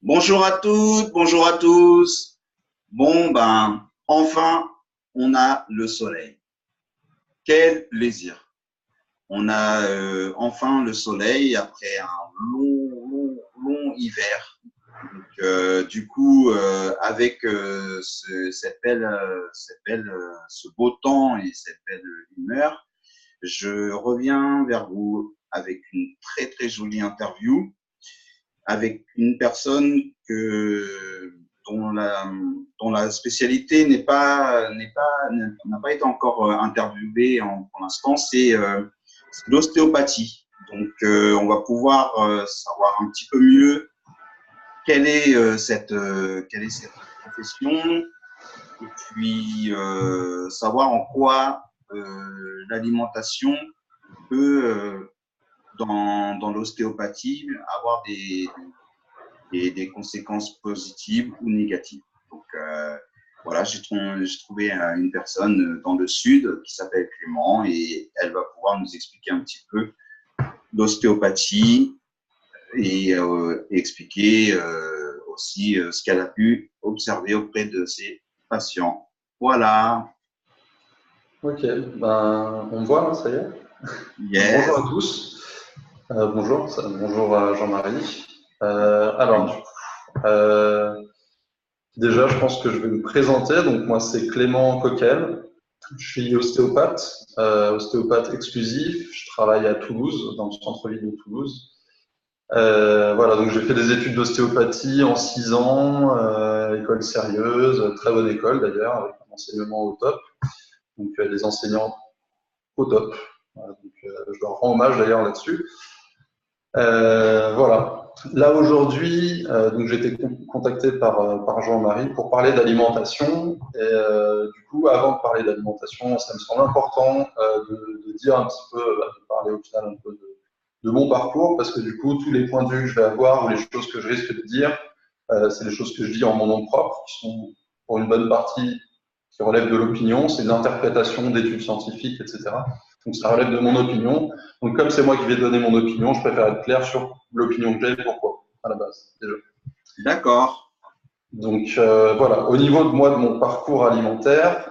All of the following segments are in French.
Bonjour à toutes, bonjour à tous. Bon, ben, enfin, on a le soleil. Quel plaisir. On a enfin le soleil après un long hiver. Donc, du coup, avec ce beau temps et cette belle humeur, je reviens vers vous avec une très jolie interview avec une personne dont la spécialité n'a pas été encore interviewée pour l'instant, c'est l'ostéopathie. Donc, on va pouvoir savoir un petit peu mieux quelle est cette profession et puis savoir en quoi l'alimentation peut dans l'ostéopathie avoir des conséquences positives ou négatives. Donc, voilà, j'ai trouvé une personne dans le sud qui s'appelle Clément et elle va pouvoir nous expliquer un petit peu l'ostéopathie et expliquer aussi ce qu'elle a pu observer auprès de ses patients. Voilà. Ok, ben, on me voit, là, ça y est. Yes. Bonjour à tous. Bonjour Jean-Marie. Déjà, je pense que je vais me présenter. Donc, moi, c'est Clément Coquel. Je suis ostéopathe exclusif. Je travaille à Toulouse, dans le centre-ville de Toulouse. Voilà, donc j'ai fait des études d'ostéopathie en 6 ans, école sérieuse, très bonne école d'ailleurs, avec un enseignement au top. Donc, des enseignants au top. Voilà, donc, je leur rends hommage d'ailleurs là-dessus. Voilà. Là aujourd'hui, donc j'ai été contacté par Jean-Marie pour parler d'alimentation. Et du coup, avant de parler d'alimentation, ça me semble important de dire un petit peu, de parler au final un peu de mon parcours, parce que du coup, tous les points de vue que je vais avoir ou les choses que je risque de dire, c'est des choses que je dis en mon nom propre, qui sont pour une bonne partie qui relèvent de l'opinion, c'est de l'interprétation d'études scientifiques, etc. Donc ça relève de mon opinion. Donc comme c'est moi qui vais donner mon opinion, je préfère être clair sur l'opinion que j'ai et pourquoi, à la base, déjà. D'accord. Donc voilà, au niveau de moi, de mon parcours alimentaire,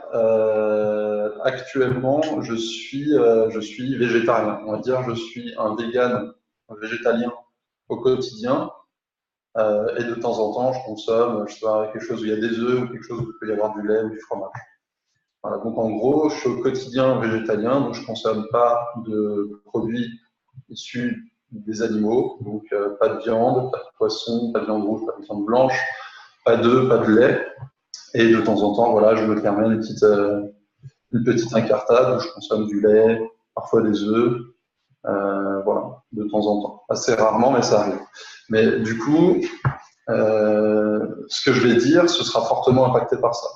actuellement, je suis végétarien. On va dire, je suis un vegan, un végétalien au quotidien. Et de temps en temps, je consomme, je sais pas, quelque chose où il y a des œufs ou quelque chose où il peut y avoir du lait ou du fromage. Voilà, donc en gros, je suis au quotidien végétalien, donc je ne consomme pas de produits issus des animaux, donc pas de viande, pas de poisson, pas de viande rouge, pas de viande blanche, pas d'œufs, pas de lait. Et de temps en temps, voilà, je me permets une petite incartade où je consomme du lait, parfois des œufs, voilà, de temps en temps. Assez rarement, mais ça arrive. Mais du coup, ce que je vais dire, ce sera fortement impacté par ça.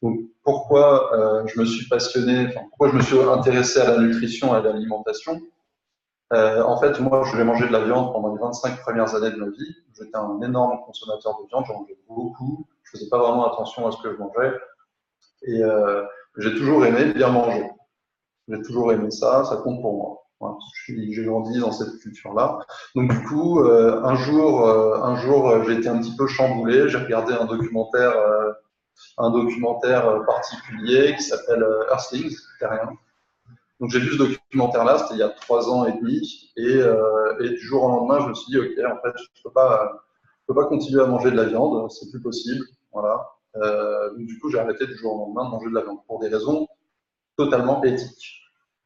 Donc, pourquoi je me suis passionné, pourquoi je me suis intéressé à la nutrition et à l'alimentation. En fait, moi, je vais manger de la viande pendant les 25 premières années de ma vie. J'étais un énorme consommateur de viande, j'en mangeais beaucoup. Je faisais pas vraiment attention à ce que je mangeais. Et j'ai toujours aimé bien manger. J'ai toujours aimé ça, ça compte pour moi. Voilà, j'ai grandi dans cette culture-là. Donc du coup, un jour, j'ai été un petit peu chamboulé. J'ai regardé un documentaire particulier qui s'appelle Earthlings, terrien. Donc j'ai vu ce documentaire-là, c'était il y a 3 ans et demi, et du jour au lendemain, je me suis dit, ok, en fait, je peux pas continuer à manger de la viande, c'est plus possible, voilà. Donc du coup, j'ai arrêté du jour au lendemain de manger de la viande pour des raisons totalement éthiques.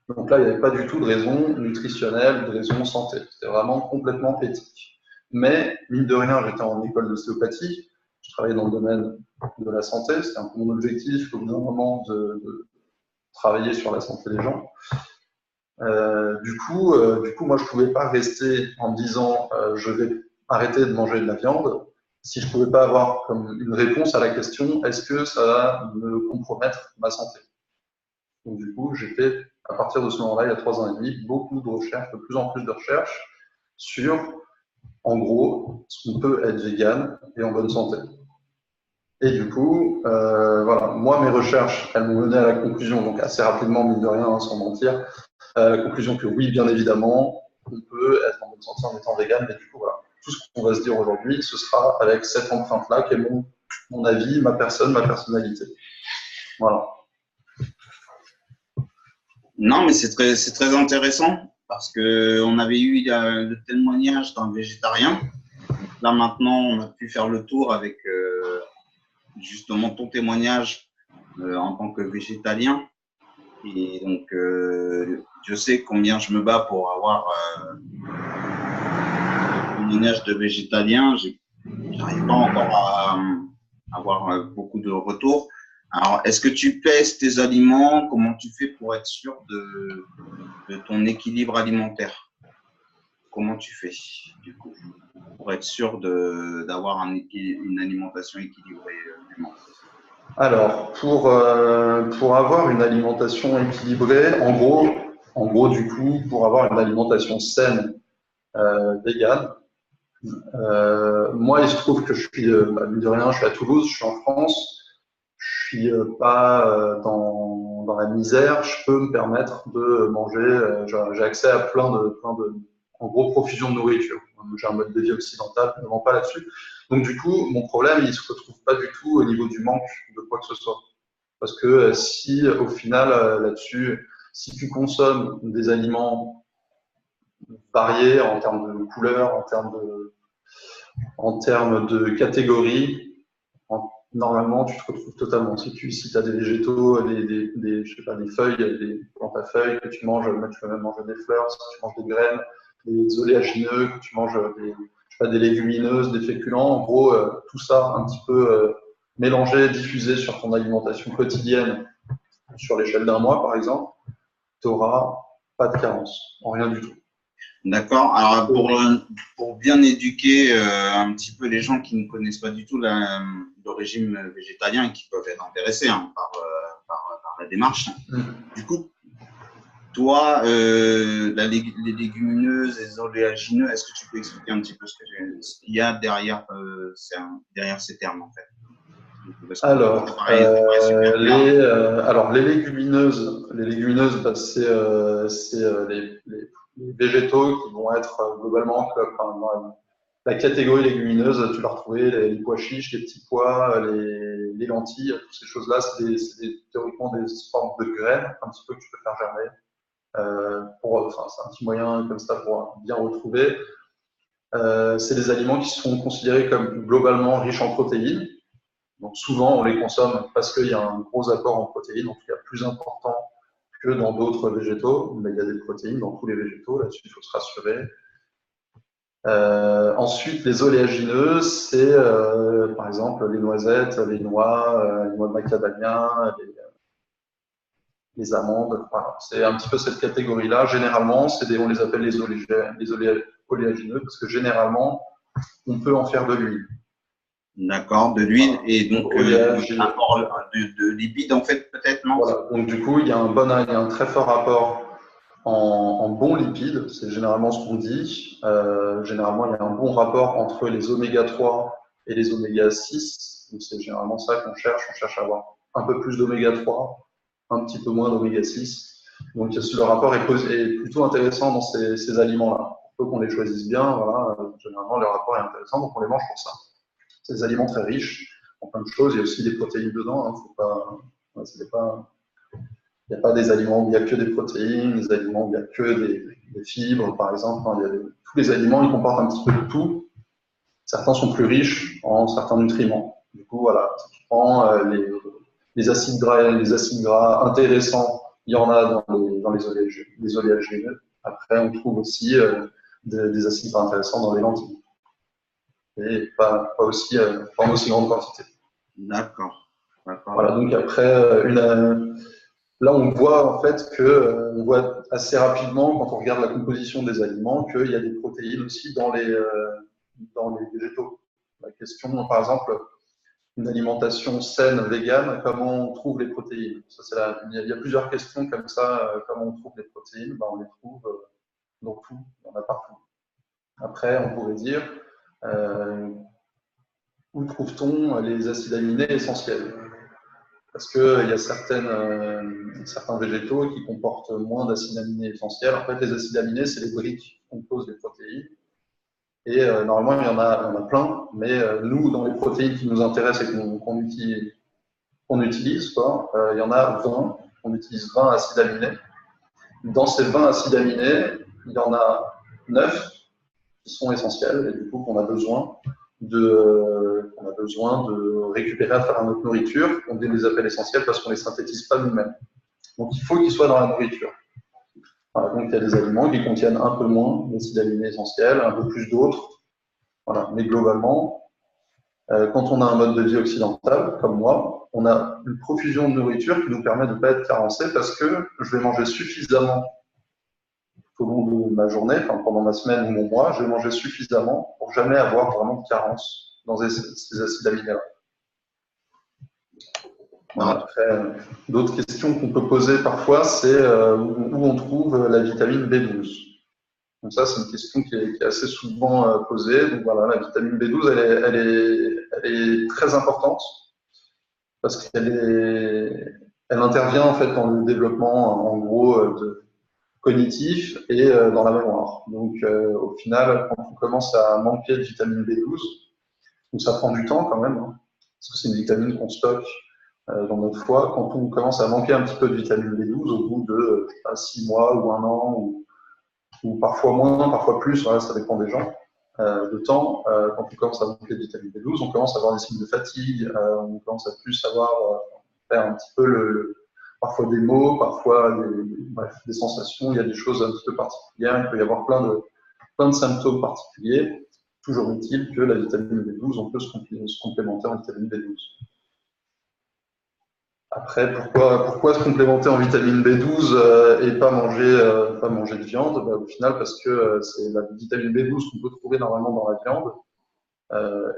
Donc là, il n'y avait pas du tout de raison nutritionnelle, de raison santé. C'était vraiment complètement éthique. Mais, mine de rien, j'étais en école d'ostéopathie, je travaillais dans le domaine de la santé, c'était un peu mon objectif au bout d'un moment de travailler sur la santé des gens. Du coup, moi, je ne pouvais pas rester en me disant je vais arrêter de manger de la viande si je ne pouvais pas avoir comme une réponse à la question est-ce que ça va me compromettre ma santé. Donc, du coup, j'ai fait, à partir de ce moment-là, il y a 3 ans et demi, beaucoup de recherches, de plus en plus de recherches sur, en gros, ce qu'on peut être vegan et en bonne santé. Et du coup, voilà, moi, mes recherches, elles m'ont mené à la conclusion, donc assez rapidement, mine de rien, sans mentir, la conclusion que oui, bien évidemment, on peut être en bonne santé en étant vegan, mais du coup, voilà, tout ce qu'on va se dire aujourd'hui, ce sera avec cette empreinte-là qui est mon avis, ma personne, ma personnalité. Voilà. Non, mais c'est très intéressant parce qu'on avait eu le témoignage d'un végétarien. Là, maintenant, on a pu faire le tour avec justement ton témoignage en tant que végétalien. Et donc, je sais combien je me bats pour avoir un témoignage de végétalien. J'arrive pas encore à avoir beaucoup de retours. Alors, est-ce que tu pèses tes aliments? Comment tu fais pour être sûr de ton équilibre alimentaire? Comment tu fais, du coup, pour être sûr d'avoir une alimentation équilibrée? Alors, pour avoir une alimentation équilibrée, en gros, du coup, pour avoir une alimentation saine, végane, moi, il se trouve que je suis, mine de rien, je suis à Toulouse, je suis en France. Je suis pas dans la misère, je peux me permettre de manger, j'ai accès à plein de, en gros, profusion de nourriture. J'ai un mode de vie occidental, je ne mens pas là-dessus. Donc, du coup, mon problème, il se retrouve pas du tout au niveau du manque de quoi que ce soit. Parce que si, au final, là-dessus, si tu consommes des aliments variés en termes de couleurs, en termes de catégories, normalement, tu te retrouves totalement sécu. Si tu as des végétaux, je sais pas, des feuilles, des plantes à feuilles que tu manges, tu peux même manger des fleurs, si tu manges des graines, des oléagineux, que tu manges je sais pas, des légumineuses, des féculents. En gros, tout ça un petit peu mélangé, diffusé sur ton alimentation quotidienne, sur l'échelle d'un mois, par exemple, tu n'auras pas de carence, en rien du tout. D'accord. Alors, pour bien éduquer un petit peu les gens qui ne connaissent pas du tout le régime végétalien et qui peuvent être intéressés par la démarche. Du coup, toi, les légumineuses, les oléagineux, est-ce que tu peux expliquer un petit peu ce qu'il y a derrière ces termes, en fait? Alors, les légumineuses, bah, c'est les végétaux qui vont être globalement dans la catégorie légumineuse. Tu vas retrouver les pois chiches, les petits pois, les lentilles, toutes ces choses-là. C'est théoriquement des formes de graines, un petit peu que tu peux faire germer. C'est un petit moyen comme ça pour bien retrouver. C'est des aliments qui sont considérés comme globalement riches en protéines. Donc souvent, on les consomme parce qu'il y a un gros apport en protéines, en tout cas plus important que dans d'autres végétaux. Mais il y a des protéines dans tous les végétaux, là-dessus, il faut se rassurer. Ensuite, les oléagineux, c'est par exemple les noisettes, les noix de macadamia, les amandes. Voilà. C'est un petit peu cette catégorie-là. Généralement, on les appelle les oléagineux parce que généralement, on peut en faire de l'huile. D'accord, de l'huile et donc apport de lipides en fait peut-être, non? Voilà. Donc du coup, il y a un très fort apport en bons lipides, c'est généralement ce qu'on dit. Généralement, il y a un bon rapport entre les oméga 3 et les oméga 6. Donc c'est généralement ça qu'on cherche. On cherche à avoir un peu plus d'oméga 3, un petit peu moins d'oméga 6. Donc le rapport est plutôt intéressant dans ces aliments-là. Il faut qu'on les choisisse bien. Voilà. Généralement, le rapport est intéressant, donc on les mange pour ça. C'est des aliments très riches en plein de choses. Il y a aussi des protéines dedans. Faut pas, il n'y a pas des aliments où il n'y a que des protéines, des aliments où il n'y a que des fibres, par exemple. Tous les aliments, ils comportent un petit peu de tout. Certains sont plus riches en certains nutriments. Du coup, voilà, si tu prends les acides gras intéressants, il y en a dans les oléagineux. Après, on trouve aussi des acides gras intéressants dans les lentilles. Et pas aussi, en aussi grande quantité. D'accord. Voilà, donc après, là, on voit en fait on voit assez rapidement, quand on regarde la composition des aliments, qu'il y a des protéines aussi dans les végétaux. La question, par exemple, une alimentation saine, végane, comment on trouve les protéines? Il y a plusieurs questions comme ça. Comment on trouve les protéines? Ben, on les trouve dans tout, il y en a partout. Après, on pourrait dire, où trouve-t-on les acides aminés essentiels? Parce qu'il y a certains végétaux qui comportent moins d'acides aminés essentiels. En fait, les acides aminés, c'est les briques qui composent les protéines. Et normalement, il y en a plein, mais nous, dans les protéines qui nous intéressent et qu'on utilise, quoi, il y en a 20. On utilise 20 acides aminés. Dans ces 20 acides aminés, il y en a 9 qui sont essentiels et du coup qu'on a besoin de récupérer à travers notre nourriture. On les appelle essentiels parce qu'on ne les synthétise pas nous-mêmes. Donc il faut qu'ils soient dans la nourriture. Voilà, donc il y a des aliments qui contiennent un peu moins d'acides aminés essentiels, un peu plus d'autres. Voilà. Mais globalement, quand on a un mode de vie occidental, comme moi, on a une profusion de nourriture qui nous permet de ne pas être carencé parce que je vais manger suffisamment au long de ma journée, enfin pendant ma semaine ou mon mois, je vais manger suffisamment pour jamais avoir vraiment de carence dans ces acides aminés-là. Voilà. Après, d'autres questions qu'on peut poser parfois, c'est où on trouve la vitamine B12. Donc ça, c'est une question qui est assez souvent posée. Donc voilà, la vitamine B12, elle est très importante parce qu'elle intervient en fait dans le développement, en gros, cognitif et dans la mémoire. Donc au final, quand on commence à manquer de vitamine B12, donc ça prend du temps quand même, hein, parce que c'est une vitamine qu'on stocke dans notre foie. Quand on commence à manquer un petit peu de vitamine B12, au bout de 6 mois ou 1 an, ou parfois moins, parfois plus, voilà, ça dépend des gens, de temps, quand on commence à manquer de vitamine B12, on commence à avoir des signes de fatigue, on commence à plus savoir faire un petit peu parfois des mots, parfois des sensations, il y a des choses un petit peu particulières, il peut y avoir plein de symptômes particuliers. Toujours est-il que la vitamine B12, on peut se complémenter en vitamine B12. Après, pourquoi se complémenter en vitamine B12 et pas manger de viande? Au final, parce que c'est la vitamine B12 qu'on peut trouver normalement dans la viande.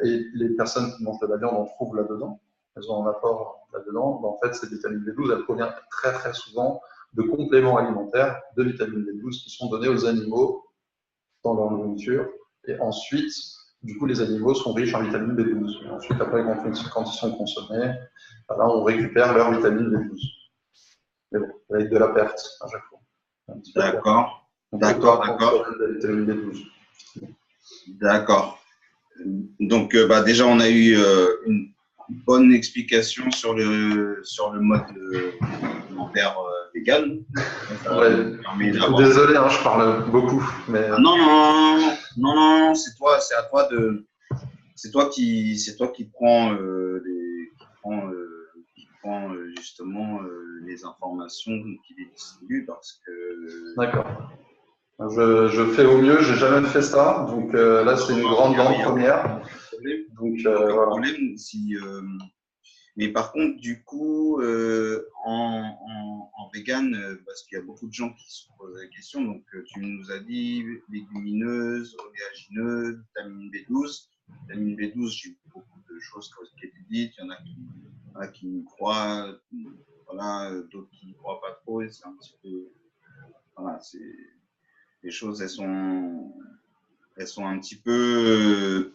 Et les personnes qui mangent de la viande en trouvent là-dedans. Elles ont un apport là-dedans. En fait, cette vitamine B12, elle provient très très souvent de compléments alimentaires de vitamine B12 qui sont donnés aux animaux dans leur nourriture. Et ensuite, du coup, les animaux sont riches en vitamine B12. Et ensuite, après, quand ils sont consommés, là, on récupère leur vitamine B12. Mais bon, avec de la perte à chaque fois. D'accord. D'accord. La vitamine B12. D'accord. Donc, déjà, on a eu une bonne explication sur le mode alimentaire vegan. Ouais. Désolé, hein, je parle beaucoup. Mais... Non, c'est à toi c'est toi qui prends justement les informations qui les distribue parce que. D'accord. Je fais au mieux, j'ai jamais fait ça, donc là c'est une grande première. Donc voilà. Problème si. Mais par contre, du coup, en vegan, parce qu'il y a beaucoup de gens qui se posent la question, donc tu nous as dit légumineuses, oléagineuses, vitamine B12. Vitamine B12, j'ai beaucoup de choses qui étaient dites. Il y en a qui y croient, voilà, d'autres qui n'y croient pas trop. Et c'est un petit peu. Voilà, les choses, elles sont un petit peu.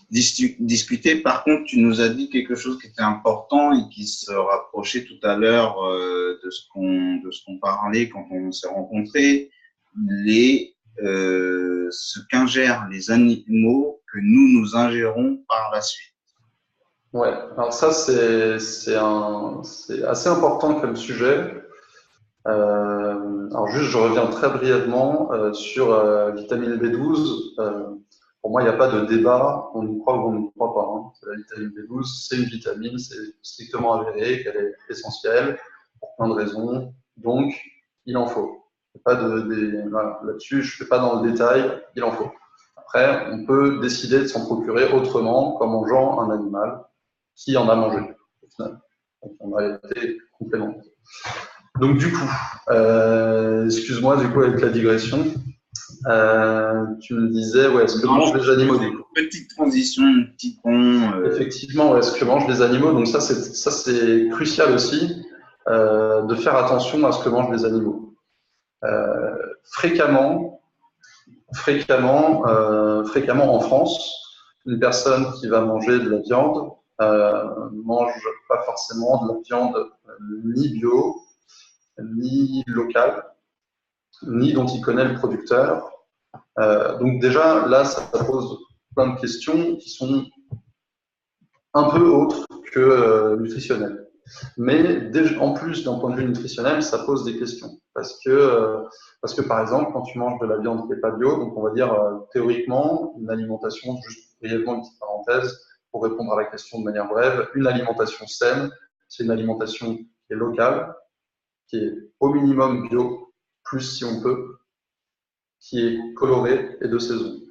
Discuter. Par contre, tu nous as dit quelque chose qui était important et qui se rapprochait tout à l'heure de ce qu'on parlait quand on s'est rencontrés, ce qu'ingèrent les animaux que nous ingérons par la suite. Ouais, alors ça c'est assez important comme sujet. Alors juste, je reviens très brièvement sur vitamine B12. Pour moi, il n'y a pas de débat, on y croit ou on n'y croit pas. Hein. La vitamine B12, c'est une vitamine, c'est strictement avéré qu'elle est essentielle pour plein de raisons. Donc, il en faut. Voilà, là-dessus, je ne fais pas dans le détail, il en faut. Après, on peut décider de s'en procurer autrement, comme en mangeant un animal qui en a mangé, au final. Donc, on a été complémentaires. Donc du coup, excuse-moi du coup avec la digression, tu me disais, est-ce que mangent les animaux du coup ? Petite transition, petit pont. Effectivement, est-ce que mangent les animaux ? Donc ça c'est crucial aussi de faire attention à ce que mangent les animaux. Fréquemment en France, une personne qui va manger de la viande mange pas forcément de la viande ni bio, ni local, ni dont il connaît le producteur, Donc déjà, là, ça pose plein de questions qui sont un peu autres que nutritionnelles. Mais en plus, d'un point de vue nutritionnel, ça pose des questions. Parce que par exemple, quand tu manges de la viande qui n'est pas bio, donc on va dire théoriquement, une alimentation, juste brièvement une petite parenthèse, pour répondre à la question de manière brève, une alimentation saine, c'est une alimentation qui est locale, qui est au minimum bio, plus si on peut, qui est colorée et de saison.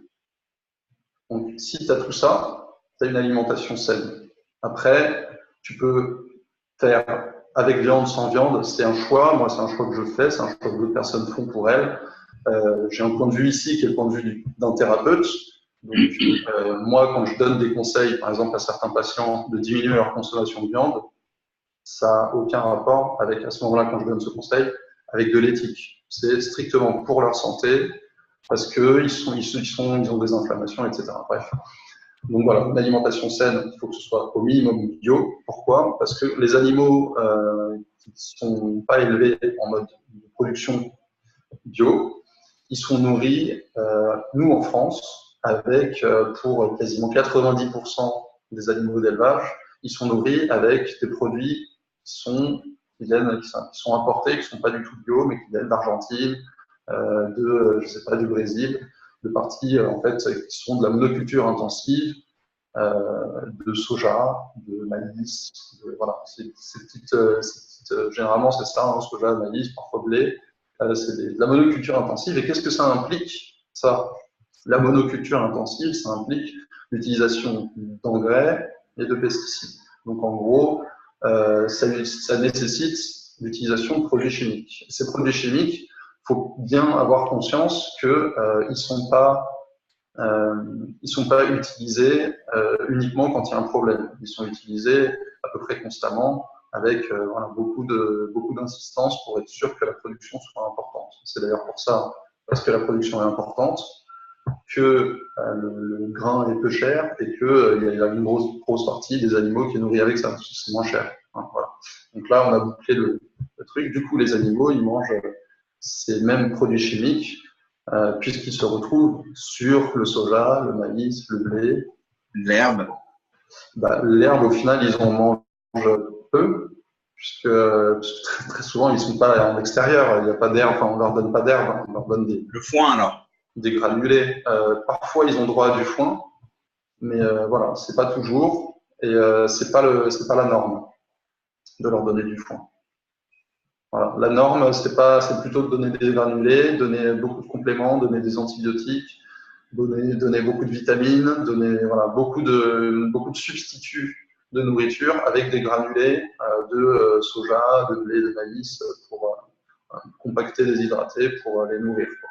Donc si tu as tout ça, tu as une alimentation saine. Après, tu peux faire avec viande, sans viande, c'est un choix. Moi, c'est un choix que je fais, c'est un choix que d'autres personnes font pour elles. J'ai un point de vue ici qui est le point de vue d'un thérapeute. Donc, moi, quand je donne des conseils, par exemple, à certains patients de diminuer leur consommation de viande, ça n'a aucun rapport avec, à ce moment-là, quand je donne ce conseil, avec de l'éthique. C'est strictement pour leur santé, parce qu'ils ont des inflammations, etc. Bref. Donc voilà, une alimentation saine, il faut que ce soit au minimum bio. Pourquoi? Parce que les animaux qui ne sont pas élevés en mode de production bio, ils sont nourris, nous en France, avec pour quasiment 90% des animaux d'élevage, ils sont nourris avec des produits qui sont importés, qui ne sont pas du tout bio, mais qui viennent d'Argentine, je sais pas, du Brésil, de parties en fait qui sont de la monoculture intensive, de soja, de maïs, voilà, généralement c'est ça, hein, soja, maïs, parfois blé, c'est de la monoculture intensive. Et qu'est-ce que ça implique, ça? La monoculture intensive, ça implique l'utilisation d'engrais et de pesticides. Donc en gros, ça nécessite l'utilisation de produits chimiques. Ces produits chimiques, il faut bien avoir conscience qu'ils ne sont pas utilisés uniquement quand il y a un problème. Ils sont utilisés à peu près constamment avec voilà, beaucoup d'insistance pour être sûr que la production soit importante. C'est d'ailleurs pour ça, parce que la production est importante, que le grain est peu cher et qu'il y a une grosse partie des animaux qui est nourrie avec ça, parce que c'est moins cher. Hein, voilà. Donc là, on a bouclé le truc. Du coup, les animaux, ils mangent ces mêmes produits chimiques puisqu'ils se retrouvent sur le soja, le maïs, le blé. L'herbe. L'herbe, au final, ils en mangent peu, puisque très, très souvent, ils ne sont pas en extérieur. Il n'y a pas d'herbe, enfin, on ne leur donne pas d'herbe, hein, on leur donne le foin alors. Des granulés. Parfois, ils ont droit à du foin, mais voilà, c'est pas toujours, et c'est pas la norme de leur donner du foin. Voilà. La norme, c'est plutôt de donner des granulés, donner beaucoup de compléments, donner des antibiotiques, donner beaucoup de vitamines, donner voilà, beaucoup de substituts de nourriture avec des granulés de soja, de blé, de maïs pour compacter, déshydrater, pour les nourrir, quoi.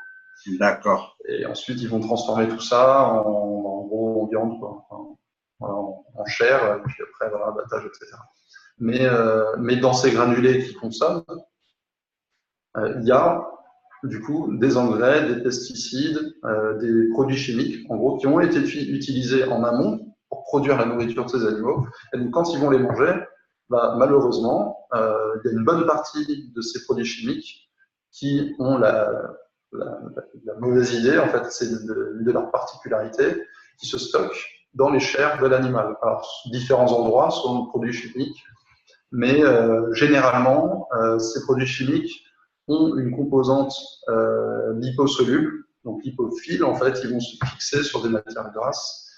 D'accord. Et ensuite, ils vont transformer tout ça en viande, quoi. Enfin, en chair, et puis après, voilà, abattage, etc. Mais dans ces granulés qu'ils consomment, il y a du coup des engrais, des pesticides, des produits chimiques, en gros, qui ont été utilisés en amont pour produire la nourriture de ces animaux. Et donc, quand ils vont les manger, malheureusement, il y a une bonne partie de ces produits chimiques qui ont la mauvaise idée, en fait, c'est de leur particularité, qui se stockent dans les chairs de l'animal. Alors, différents endroits sont produits chimiques, mais généralement, ces produits chimiques ont une composante liposoluble, donc lipophiles, en fait, ils vont se fixer sur des matières grasses,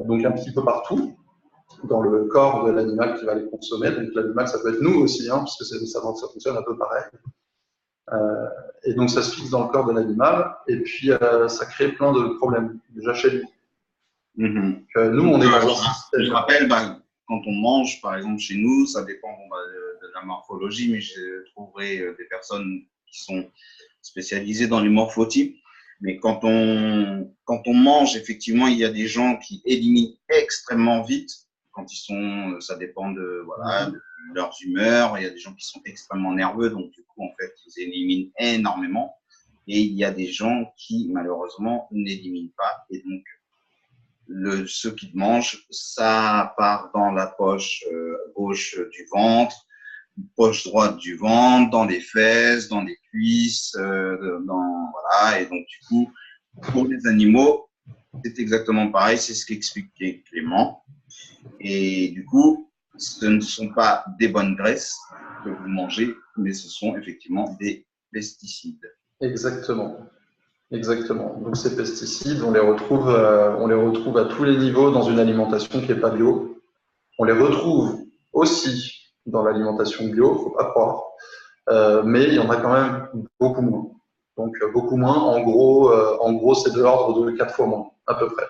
donc un petit peu partout dans le corps de l'animal qui va les consommer. Donc l'animal, ça peut être nous aussi, hein, parce que ça fonctionne un peu pareil. Et donc ça se fixe dans le corps de l'animal, et puis ça crée plein de problèmes, déjà chez lui. Mmh. Nous, on est dans un système. Je rappelle, quand on mange, par exemple, chez nous, ça dépend de la morphologie, mais je trouverai des personnes qui sont spécialisées dans les morphotypes. Mais quand on mange, effectivement, il y a des gens qui éliminent extrêmement vite. Quand ça dépend de leurs humeurs. Il y a des gens qui sont extrêmement nerveux, donc du coup, en fait, ils éliminent énormément. Et il y a des gens qui, malheureusement, n'éliminent pas. Et donc, ceux qui mangent, ça part dans la poche gauche du ventre, poche droite du ventre, dans les fesses, dans les cuisses, voilà. Et donc, du coup, Pour les animaux, c'est exactement pareil, c'est ce qu'expliquait Clément. Et du coup, ce ne sont pas des bonnes graisses que vous mangez, mais ce sont effectivement des pesticides. Exactement. Exactement. Donc ces pesticides, on les retrouve à tous les niveaux dans une alimentation qui n'est pas bio. On les retrouve aussi dans l'alimentation bio, faut pas croire, mais il y en a quand même beaucoup moins. Donc beaucoup moins, en gros c'est de l'ordre de 4 fois moins, à peu près.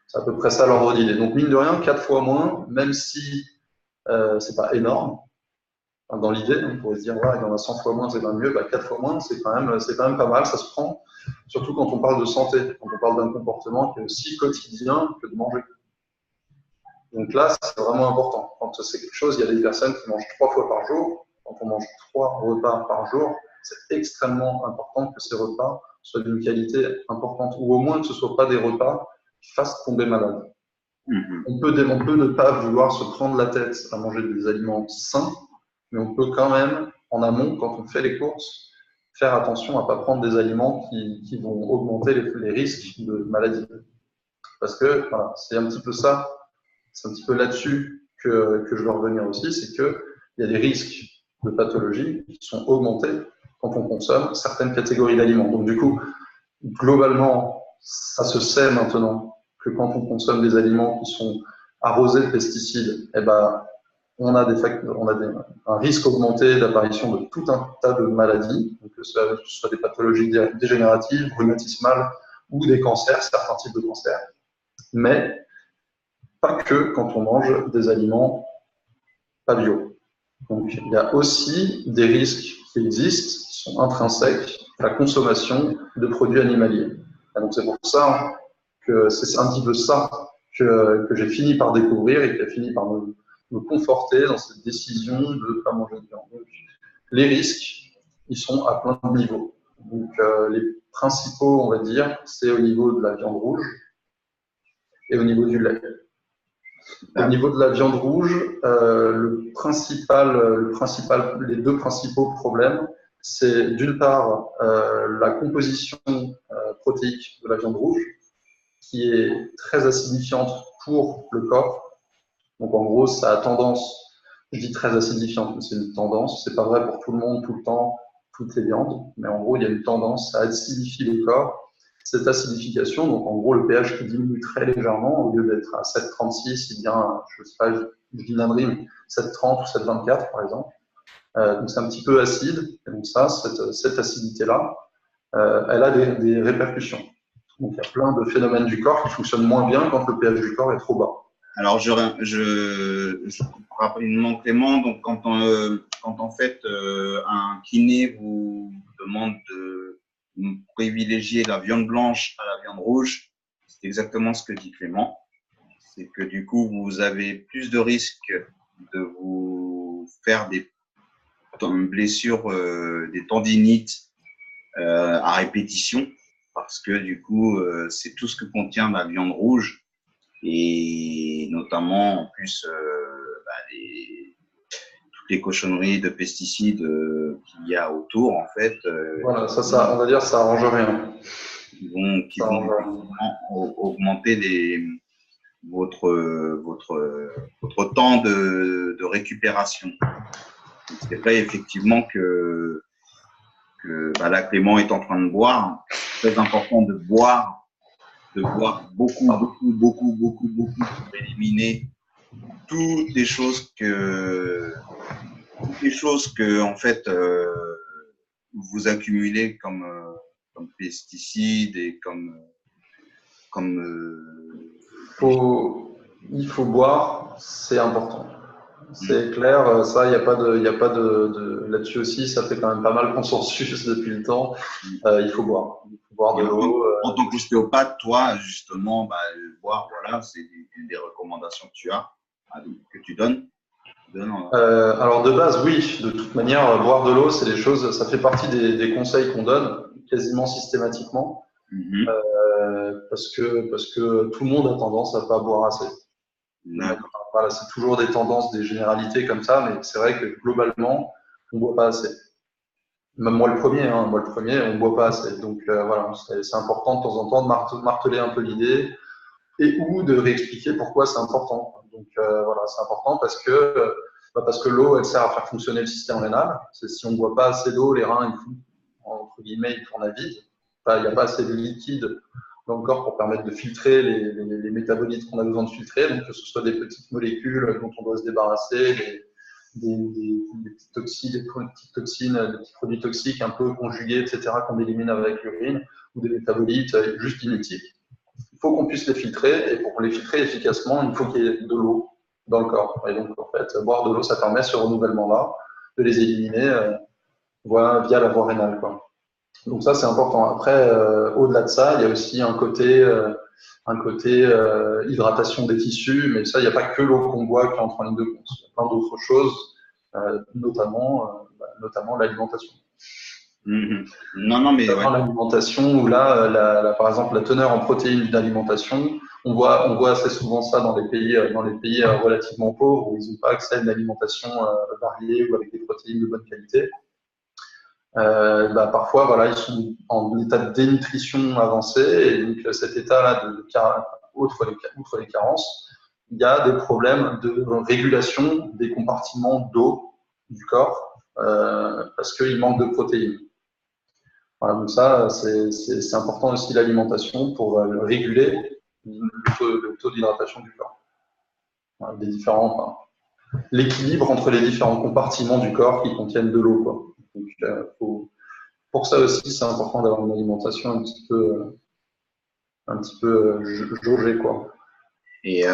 C'est à peu près ça l'ordre d'idée. Donc mine de rien, 4 fois moins, même si c'est pas énorme. Dans l'idée, on pourrait se dire, ouais, il y en a 100 fois moins, c'est bien mieux. 4 fois moins, c'est quand même pas mal, ça se prend. Surtout quand on parle de santé, quand on parle d'un comportement qui est aussi quotidien que de manger. Donc là, c'est vraiment important. Quand c'est quelque chose, il y a des personnes qui mangent 3 fois par jour. Quand on mange 3 repas par jour, c'est extrêmement important que ces repas soient d'une qualité importante, ou au moins que ce ne soient pas des repas qui fassent tomber malade. On peut ne pas vouloir se prendre la tête à manger des aliments sains, mais on peut quand même, en amont, quand on fait les courses, faire attention à ne pas prendre des aliments qui vont augmenter les risques de maladie. Parce que voilà, c'est un petit peu ça, c'est un petit peu là-dessus que je veux revenir aussi, c'est qu'il y a des risques de pathologie qui sont augmentés quand on consomme certaines catégories d'aliments. Donc du coup, globalement, ça se sait maintenant que quand on consomme des aliments qui sont arrosés de pesticides, eh ben, on a un risque augmenté d'apparition de tout un tas de maladies, que ce soit des pathologies dégénératives, rhumatismales ou des cancers, certains types de cancers. Mais pas que quand on mange des aliments pas bio. Donc, il y a aussi des risques qui existent, qui sont intrinsèques à la consommation de produits animaliers. Et donc, c'est pour ça que c'est un petit peu ça que j'ai fini par découvrir et qui a fini par me conforter dans cette décision de ne pas manger de viande. Donc, les risques, ils sont à plein de niveaux. Donc, les principaux, on va dire, c'est au niveau de la viande rouge et au niveau du lait. Au niveau de la viande rouge, les deux principaux problèmes, c'est d'une part la composition protéique de la viande rouge, qui est très acidifiante pour le corps. Donc en gros, ça a tendance, je dis très acidifiante, mais c'est une tendance, c'est pas vrai pour tout le monde, tout le temps, toutes les viandes, mais en gros, il y a une tendance à acidifier le corps. Cette acidification, donc en gros, le pH qui diminue très légèrement, au lieu d'être à 7,36, il vient, je sais pas, je dis une ânerie, mais 7,30 ou 7,24 par exemple. Donc c'est un petit peu acide, et donc ça, cette acidité-là, elle a des répercussions. Donc il y a plein de phénomènes du corps qui fonctionnent moins bien quand le pH du corps est trop bas. Alors, je comprends rapidement Clément. Donc, quand en fait un kiné vous demande de privilégier la viande blanche à la viande rouge, c'est exactement ce que dit Clément. C'est que du coup, vous avez plus de risques de vous faire des blessures, des tendinites à répétition, parce que du coup, c'est tout ce que contient la viande rouge. Et notamment, en plus, toutes les cochonneries de pesticides qu'il y a autour, en fait. Voilà, ça, on va dire, ça arrange rien. Qui vont augmenter votre temps de récupération. C'est vrai, effectivement, que là, Clément est en train de boire. C'est très important de boire beaucoup pour éliminer toutes les choses que en fait vous accumulez comme pesticides et il faut boire, c'est important. C'est clair, ça, il n'y a pas de là-dessus aussi, ça fait quand même pas mal consensus depuis le temps. Il faut boire. Il faut boire de l'eau. En tant qu'ostéopathe, toi, justement, boire, voilà, c'est des recommandations que tu as, que tu donnes. Alors de base, oui. De toute manière, boire de l'eau, c'est des choses, ça fait partie des conseils qu'on donne quasiment systématiquement, parce que tout le monde a tendance à pas boire assez. Voilà, c'est toujours des tendances, des généralités comme ça, mais c'est vrai que globalement, on ne boit pas assez. Même moi le premier, on ne boit pas assez. Donc voilà, c'est important de temps en temps de marteler un peu l'idée et ou de réexpliquer pourquoi c'est important. Donc voilà, c'est important parce que l'eau, elle sert à faire fonctionner le système rénal. Si on ne boit pas assez d'eau, les reins, entre guillemets, ils tournent à vide. Enfin, il n'y a pas assez de liquide dans le corps pour permettre de filtrer les métabolites qu'on a besoin de filtrer, donc que ce soit des petites molécules dont on doit se débarrasser, des petites toxines, des petits produits toxiques un peu conjugués, etc., qu'on élimine avec l'urine, ou des métabolites juste inutiles. Il faut qu'on puisse les filtrer, et pour les filtrer efficacement, il faut qu'il y ait de l'eau dans le corps. Et donc, en fait, boire de l'eau, ça permet ce renouvellement-là, de les éliminer via la voie rénale, quoi. Donc ça, c'est important. Après, au-delà de ça, il y a aussi un côté hydratation des tissus, mais ça, il n'y a pas que l'eau qu'on boit qui entre en ligne de compte. Il y a plein d'autres choses, notamment l'alimentation. Mm-hmm. Non, mais ouais. L'alimentation, où là, par exemple, la teneur en protéines d'une alimentation, on voit assez souvent ça dans les pays relativement pauvres, où ils n'ont pas accès à une alimentation variée ou avec des protéines de bonne qualité. Parfois, voilà, ils sont en état de dénutrition avancé, et donc cet état-là, outre les carences, il y a des problèmes de régulation des compartiments d'eau du corps parce qu'il manque de protéines. Voilà, donc ça, c'est important aussi l'alimentation pour réguler le taux d'hydratation du corps. Voilà, l'équilibre entre les différents compartiments du corps qui contiennent de l'eau, quoi. Donc, pour ça aussi, c'est important d'avoir une alimentation un petit peu jaugée, quoi. Et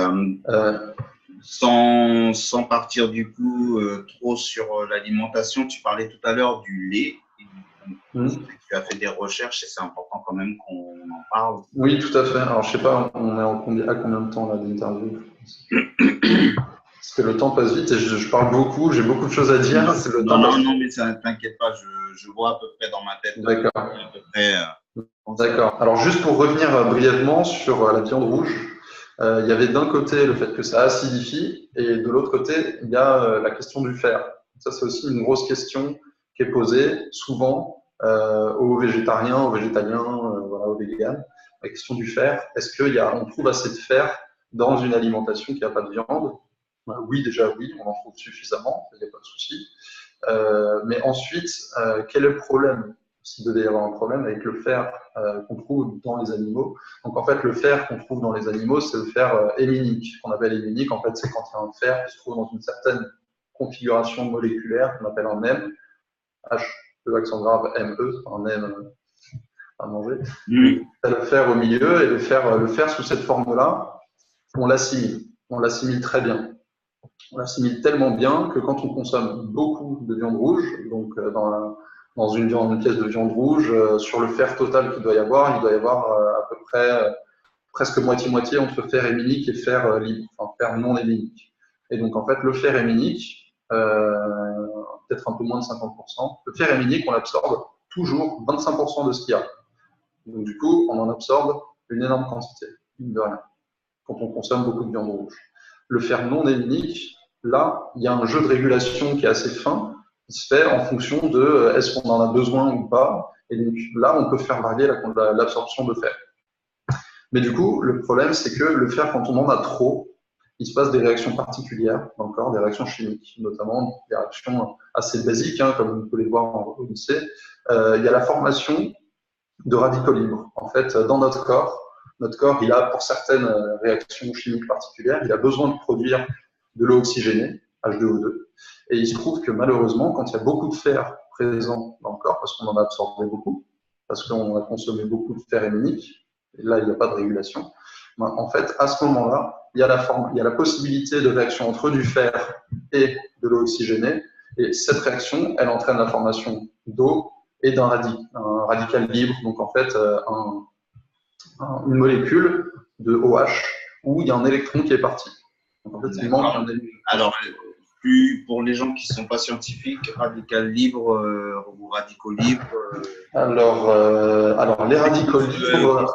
sans partir du coup trop sur l'alimentation, tu parlais tout à l'heure du lait. Tu as fait des recherches et c'est important quand même qu'on en parle. Oui, tout à fait. Alors, je sais pas, on est à combien de temps là d'interview? Parce que le temps passe vite et je parle beaucoup, j'ai beaucoup de choses à dire. Non, mais ça t'inquiète pas, je vois à peu près dans ma tête. D'accord. D'accord. Alors, juste pour revenir brièvement sur la viande rouge, il y avait d'un côté le fait que ça acidifie et de l'autre côté, il y a la question du fer. Ça, c'est aussi une grosse question qui est posée souvent aux végétariens, aux végétaliens, aux véganes. La question du fer, est-ce qu'on trouve assez de fer dans une alimentation qui n'a pas de viande? Oui, déjà oui, on en trouve suffisamment, il n'y a pas de souci. Mais ensuite, quel est le problème? S'il devait y avoir un problème avec le fer qu'on trouve dans les animaux. Donc en fait, le fer qu'on trouve dans les animaux, c'est le fer héminique, qu'on appelle héminique. En fait, c'est quand il y a un fer qui se trouve dans une certaine configuration moléculaire qu'on appelle un M, H, E accent grave, ME, c'est un M à manger. C'est le fer au milieu, et le fer sous cette forme-là, on l'assimile très bien. On l'assimile tellement bien que quand on consomme beaucoup de viande rouge, donc dans une pièce de viande rouge, sur le fer total qu'il doit y avoir, il doit y avoir à peu près presque moitié-moitié entre fer héminique et fer libre, enfin fer non héminique. Et donc en fait, le fer héminique, peut-être un peu moins de 50%, le fer héminique, on absorbe toujours 25% de ce qu'il y a. Donc du coup, on en absorbe une énorme quantité, mine de rien, quand on consomme beaucoup de viande rouge. Le fer non héminique, là, il y a un jeu de régulation qui est assez fin, qui se fait en fonction de est-ce qu'on en a besoin ou pas. Et donc là, on peut faire varier l'absorption de fer. Mais du coup, le problème, c'est que le fer, quand on en a trop, il se passe des réactions particulières dans le corps, des réactions chimiques, notamment des réactions assez basiques, comme vous pouvez le voir au lycée. Il y a la formation de radicaux libres. En fait, dans notre corps, il a, pour certaines réactions chimiques particulières, il a besoin de produire de l'eau oxygénée, H2O2. Et il se trouve que malheureusement, quand il y a beaucoup de fer présent dans le corps, parce qu'on en a absorbé beaucoup, parce qu'on a consommé beaucoup de fer héminique, et là, il n'y a pas de régulation, en fait, à ce moment-là, il y a la possibilité de réaction entre du fer et de l'eau oxygénée. Et cette réaction, elle entraîne la formation d'eau et d'un radical libre, donc en fait, une molécule de OH où il y a un électron qui est parti. Donc en fait, il manque un électron. Alors, pour les gens qui ne sont pas scientifiques, radical libre ou radicaux libres. Alors les radicaux libres.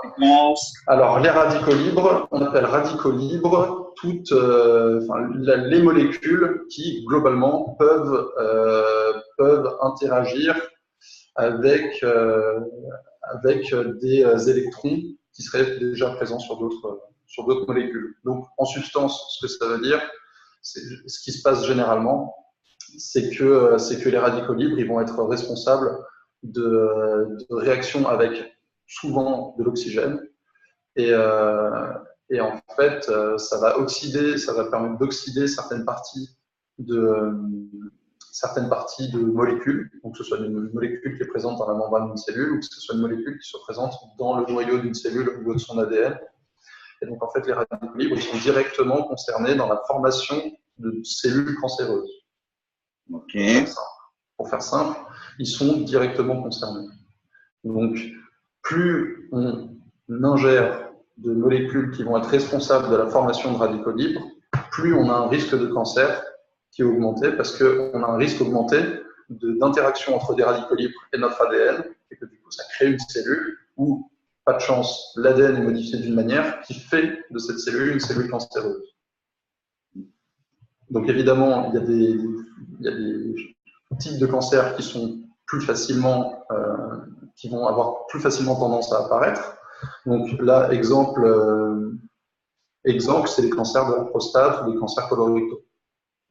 On appelle radicaux libres toutes les molécules qui globalement peuvent interagir avec, avec des électrons qui seraient déjà présents sur d'autres molécules. Donc, en substance, ce que ça veut dire, ce qui se passe généralement, c'est que les radicaux libres ils vont être responsables de réactions avec souvent de l'oxygène. Et en fait, ça va permettre d'oxyder certaines parties de molécules, donc que ce soit une molécule qui est présente dans la membrane d'une cellule ou que ce soit une molécule qui soit présente dans le noyau d'une cellule ou de son ADN. Et donc, en fait, les radicaux libres ils sont directement concernés dans la formation de cellules cancéreuses. Ok. Pour faire simple, ils sont directement concernés. Donc, plus on ingère de molécules qui vont être responsables de la formation de radicaux libres, plus on a un risque de cancer qui est augmenté parce qu'on a un risque augmenté d'interaction entre des radicaux libres et notre ADN, et que du coup, ça crée une cellule où, pas de chance, l'ADN est modifié d'une manière qui fait de cette cellule une cellule cancéreuse. Donc évidemment, il y a des types de cancers qui sont plus facilement, qui vont avoir plus facilement tendance à apparaître. Donc là, exemple, c'est les cancers de la prostate ou les cancers colorectaux.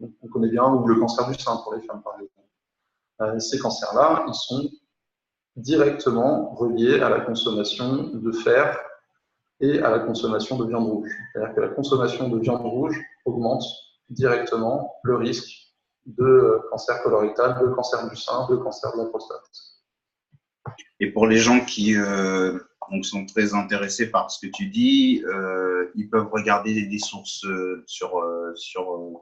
Donc, on connaît bien, ou le cancer du sein pour les femmes, par exemple. Ces cancers-là, ils sont directement reliés à la consommation de fer et à la consommation de viande rouge. C'est-à-dire que la consommation de viande rouge augmente directement le risque de cancer colorectal, de cancer du sein, de cancer de la prostate. Et pour les gens qui donc sont très intéressés par ce que tu dis, ils peuvent regarder des sources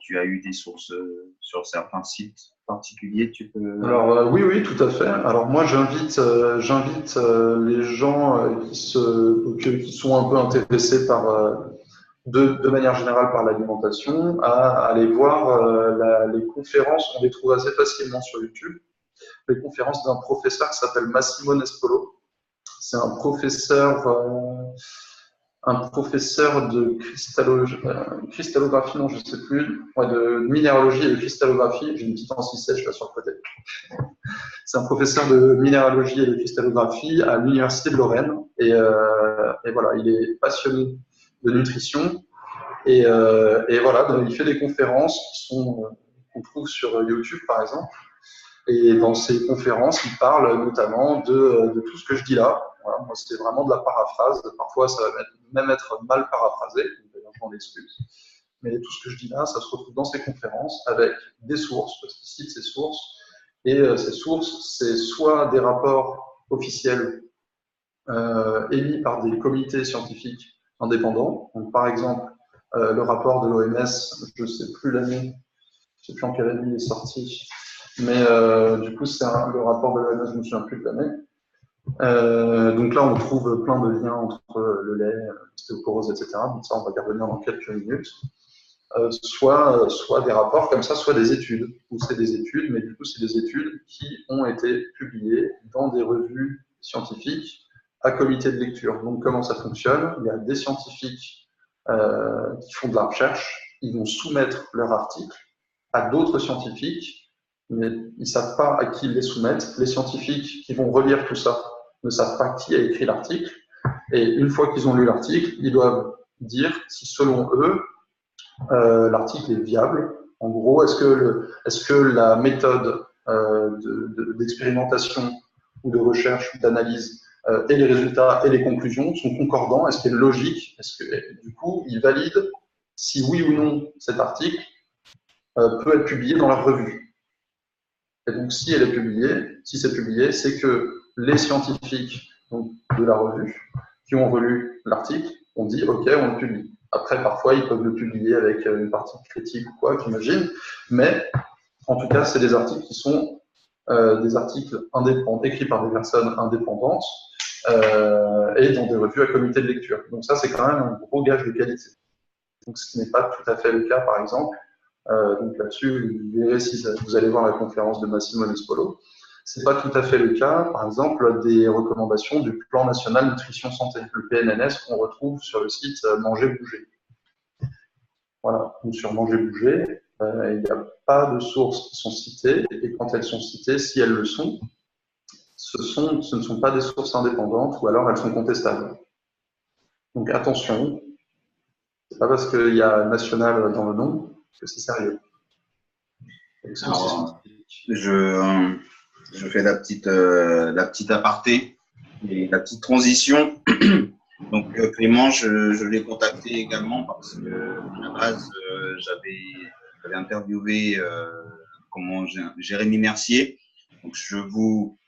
tu as eu des sources sur certains sites particuliers, tu peux… Alors oui, tout à fait. Alors moi, j'invite les gens qui sont un peu intéressés par de manière générale par l'alimentation à aller voir les conférences. On les trouve assez facilement sur YouTube. Les conférences d'un professeur qui s'appelle Massimo Nespolo. C'est un professeur de cristallographie, non, je ne sais plus, ouais, de minéralogie et de cristallographie. J'ai une petite anti-sèche là sur le côté. C'est un professeur de minéralogie et de cristallographie à l'Université de Lorraine. Et voilà, il est passionné de nutrition. Et voilà, donc il fait des conférences qu'on trouve sur YouTube, par exemple. Et dans ces conférences, il parle notamment de tout ce que je dis là. Voilà, moi, c'est vraiment de la paraphrase. Parfois, ça va même être mal paraphrasé. D'ailleurs, je m'en excuse. Mais tout ce que je dis là, ça se retrouve dans ces conférences avec des sources, parce qu'il cite ces sources. Et ces sources, c'est soit des rapports officiels émis par des comités scientifiques indépendants. Donc, par exemple, le rapport de l'OMS, je ne sais plus l'année, je ne sais plus en quelle année il est sorti. Mais du coup, c'est le rapport de l'OMS, je ne me souviens plus de l'année. Donc là, on trouve plein de liens entre le lait, l'ostéoporose, etc. Donc ça, on va y revenir dans quelques minutes. Soit des rapports comme ça, soit des études. Ou c'est des études, mais du coup, c'est des études qui ont été publiées dans des revues scientifiques à comité de lecture. Donc comment ça fonctionne? Il y a des scientifiques qui font de la recherche, ils vont soumettre leur article à d'autres scientifiques, mais ils ne savent pas à qui ils les soumettent. Les scientifiques qui vont relire tout ça ne savent pas qui a écrit l'article. Et une fois qu'ils ont lu l'article, ils doivent dire si, selon eux, l'article est viable. En gros, est-ce que la méthode d'expérimentation ou de recherche ou d'analyse et les résultats et les conclusions sont concordants? Est-ce qu'il y a une logique? Du coup, ils valident si oui ou non cet article peut être publié dans leur revue. Et donc, si c'est publié, c'est que les scientifiques donc, de la revue qui ont relu l'article ont dit OK, on le publie. Après, parfois, ils peuvent le publier avec une partie critique ou quoi, j'imagine. Mais en tout cas, c'est des articles qui sont des articles indépendants, écrits par des personnes indépendantes et dans des revues à comité de lecture. Donc ça, c'est quand même un gros gage de qualité. Donc, ce qui n'est pas tout à fait le cas, par exemple. Donc là-dessus, vous verrez si vous allez voir la conférence de Massimo Nespolo. Ce n'est pas tout à fait le cas, par exemple, des recommandations du Plan National Nutrition Santé, le PNNS, qu'on retrouve sur le site Manger Bouger. Voilà, donc sur Manger Bouger, il n'y a pas de sources qui sont citées, et quand elles sont citées, si elles le sont, ce ne sont pas des sources indépendantes ou alors elles sont contestables. Donc attention, c'est pas parce qu'il y a national dans le nom que c'est sérieux. Alors, je fais la petite aparté et la petite transition. Donc Clément, je l'ai contacté également parce que à la base j'avais interviewé Jérémy Mercier. Donc je vous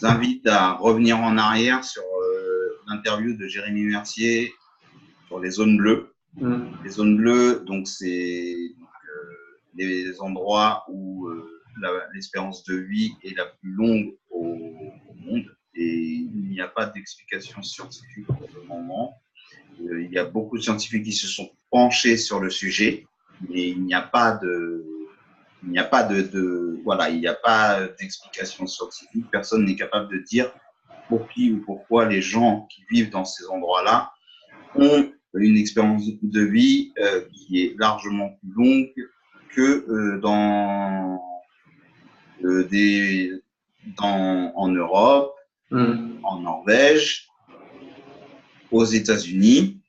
invite à revenir en arrière sur l'interview de Jérémy Mercier sur les zones bleues. Les zones bleues, donc c'est les endroits où l'espérance de vie est la plus longue au monde. Et il n'y a pas d'explication scientifique pour le moment. Il y a beaucoup de scientifiques qui se sont penchés sur le sujet, mais il n'y a pas d'explication scientifique. Personne n'est capable de dire pour qui ou pourquoi les gens qui vivent dans ces endroits-là ont une expérience de vie qui est largement plus longue que en Europe, en Norvège, aux États-Unis.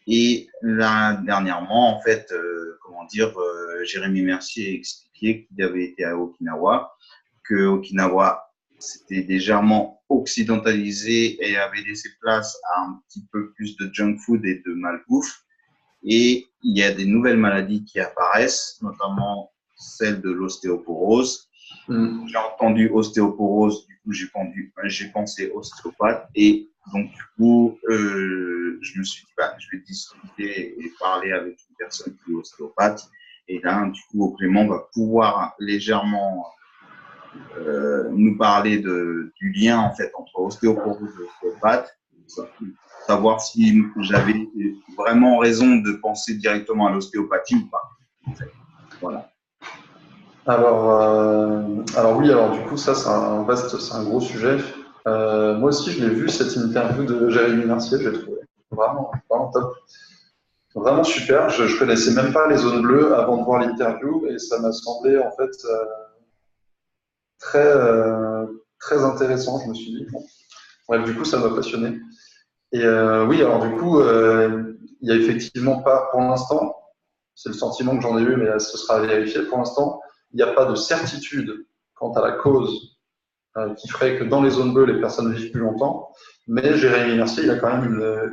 Et là, dernièrement, en fait, Jérémy Mercier a expliqué qu'il avait été à Okinawa, que Okinawa s'était légèrement occidentalisé et avait laissé place à un petit peu plus de junk food et de malbouffe. Et il y a des nouvelles maladies qui apparaissent, notamment celle de l'ostéoporose. J'ai entendu ostéoporose, du coup j'ai pensé ostéopathe, et donc du coup je me suis dit je vais discuter et parler avec une personne qui est ostéopathe, et là du coup Clément va pouvoir légèrement nous parler du lien en fait entre ostéoporose et ostéopathe, savoir si j'avais vraiment raison de penser directement à l'ostéopathie ou pas. En fait. Voilà. Alors oui, alors du coup, ça, c'est un gros sujet. Moi aussi, je l'ai vu, cette interview de Jérémy Mercier, je l'ai trouvé vraiment, vraiment top. Vraiment super. Je ne connaissais même pas les zones bleues avant de voir l'interview et ça m'a semblé en fait très intéressant. Je me suis dit, bon. Bref, du coup, ça m'a passionné. Et oui, alors du coup, il n'y a effectivement pas, pour l'instant, c'est le sentiment que j'en ai eu, mais ce sera à vérifier. Pour l'instant, il n'y a pas de certitude quant à la cause qui ferait que dans les zones bleues, les personnes vivent plus longtemps. Mais Jérémy Mercier, il a quand même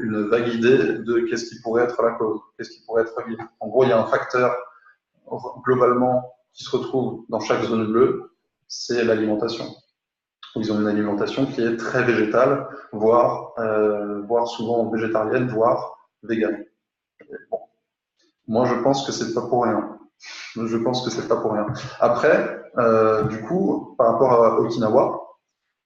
une vague idée de qu'est-ce qui pourrait être la cause, qu'est-ce qui pourrait être lié. En gros, il y a un facteur globalement qui se retrouve dans chaque zone bleue, c'est l'alimentation. Ils ont une alimentation qui est très végétale, voire souvent végétarienne, voire végane. Bon. Moi, je pense que c'est pas pour rien. Je pense que c'est pas pour rien. Après, du coup, par rapport à Okinawa,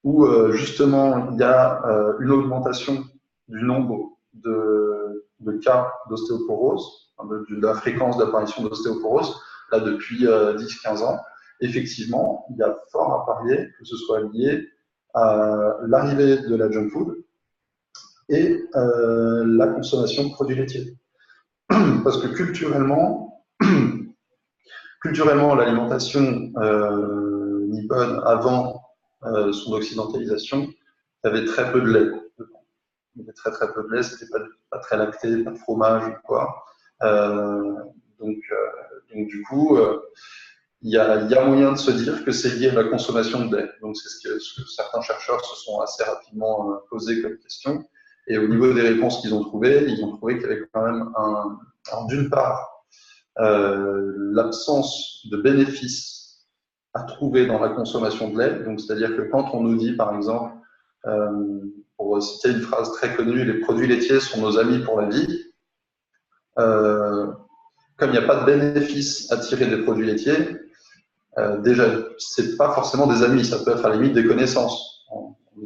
où justement il y a une augmentation du nombre de cas d'ostéoporose, de la fréquence d'apparition d'ostéoporose, là depuis 10-15 ans, effectivement, il y a fort à parier que ce soit lié à l'arrivée de la junk food et la consommation de produits laitiers. Parce que culturellement, l'alimentation nippone, avant son occidentalisation, avait très peu de lait. Il y avait très très peu de lait, c'était pas très lacté, pas de fromage ou quoi. Donc du coup, il y a moyen de se dire que c'est lié à la consommation de lait. Donc c'est ce que certains chercheurs se sont assez rapidement posé comme question. Et au niveau des réponses qu'ils ont trouvées, qu'il y avait quand même d'une part, l'absence de bénéfices à trouver dans la consommation de lait. Donc, c'est-à-dire que quand on nous dit, par exemple, pour citer une phrase très connue, les produits laitiers sont nos amis pour la vie, comme il n'y a pas de bénéfices à tirer des produits laitiers, déjà, c'est pas forcément des amis, ça peut être à la limite des connaissances,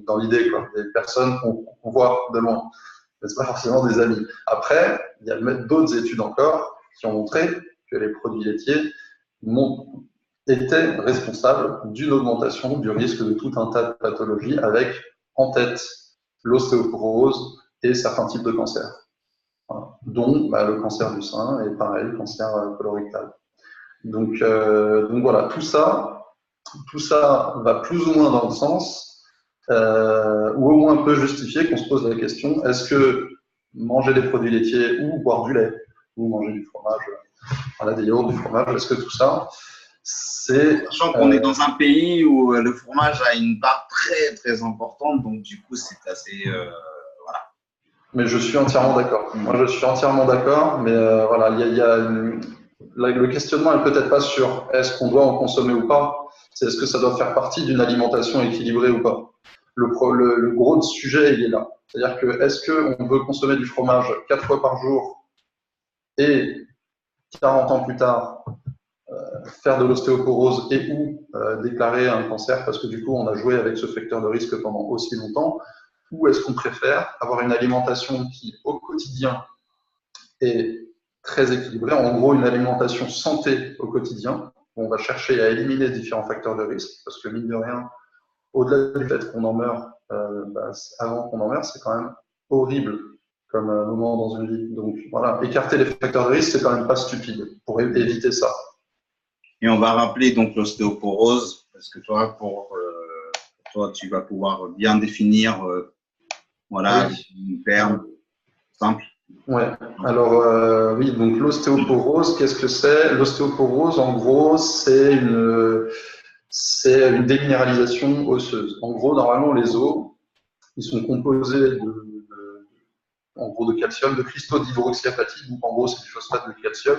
dans l'idée, quoi, des personnes qu'on voit de loin. Mais c'est pas forcément des amis. Après, il y a d'autres études encore qui ont montré que les produits laitiers étaient responsables d'une augmentation du risque de tout un tas de pathologies, avec en tête l'ostéoporose et certains types de cancers, voilà, dont le cancer du sein et pareil, le cancer colorectal. Donc voilà, tout ça, tout ça va plus ou moins dans le sens, ou au moins peut justifier qu'on se pose la question, est-ce que manger des produits laitiers ou boire du lait, ou manger du fromage, des yaourts, du fromage, est-ce que tout ça, c'est… Sachant qu'on est dans un pays où le fromage a une part très, très importante, donc du coup, c'est assez… voilà. Mais je suis entièrement d'accord. Moi, je suis entièrement d'accord, mais voilà, le questionnement n'est peut-être pas sur est-ce qu'on doit en consommer ou pas, c'est est-ce que ça doit faire partie d'une alimentation équilibrée ou pas. Le gros sujet, il est là. C'est-à-dire que est-ce qu'on veut consommer du fromage 4 fois par jour et 40 ans plus tard, faire de l'ostéoporose et ou déclarer un cancer parce que du coup, on a joué avec ce facteur de risque pendant aussi longtemps, ou est-ce qu'on préfère avoir une alimentation qui, au quotidien, est très équilibrée, en gros, une alimentation santé au quotidien, où on va chercher à éliminer différents facteurs de risque, parce que mine de rien, au-delà du fait qu'on en meurt, avant qu'on en meure, c'est quand même horrible comme moment dans une vie. Donc voilà, écarter les facteurs de risque, c'est quand même pas stupide pour éviter ça. Et on va rappeler donc l'ostéoporose, parce que toi, toi, tu vas pouvoir bien définir, voilà, Oui. un terme simple. Ouais. Alors oui, donc l'ostéoporose, qu'est-ce que c'est? L'ostéoporose, en gros, c'est une déminéralisation osseuse. En gros, normalement, les os, ils sont composés en gros, de calcium, de cristaux d'hydroxyapatite. Donc, en gros, c'est du phosphate de calcium.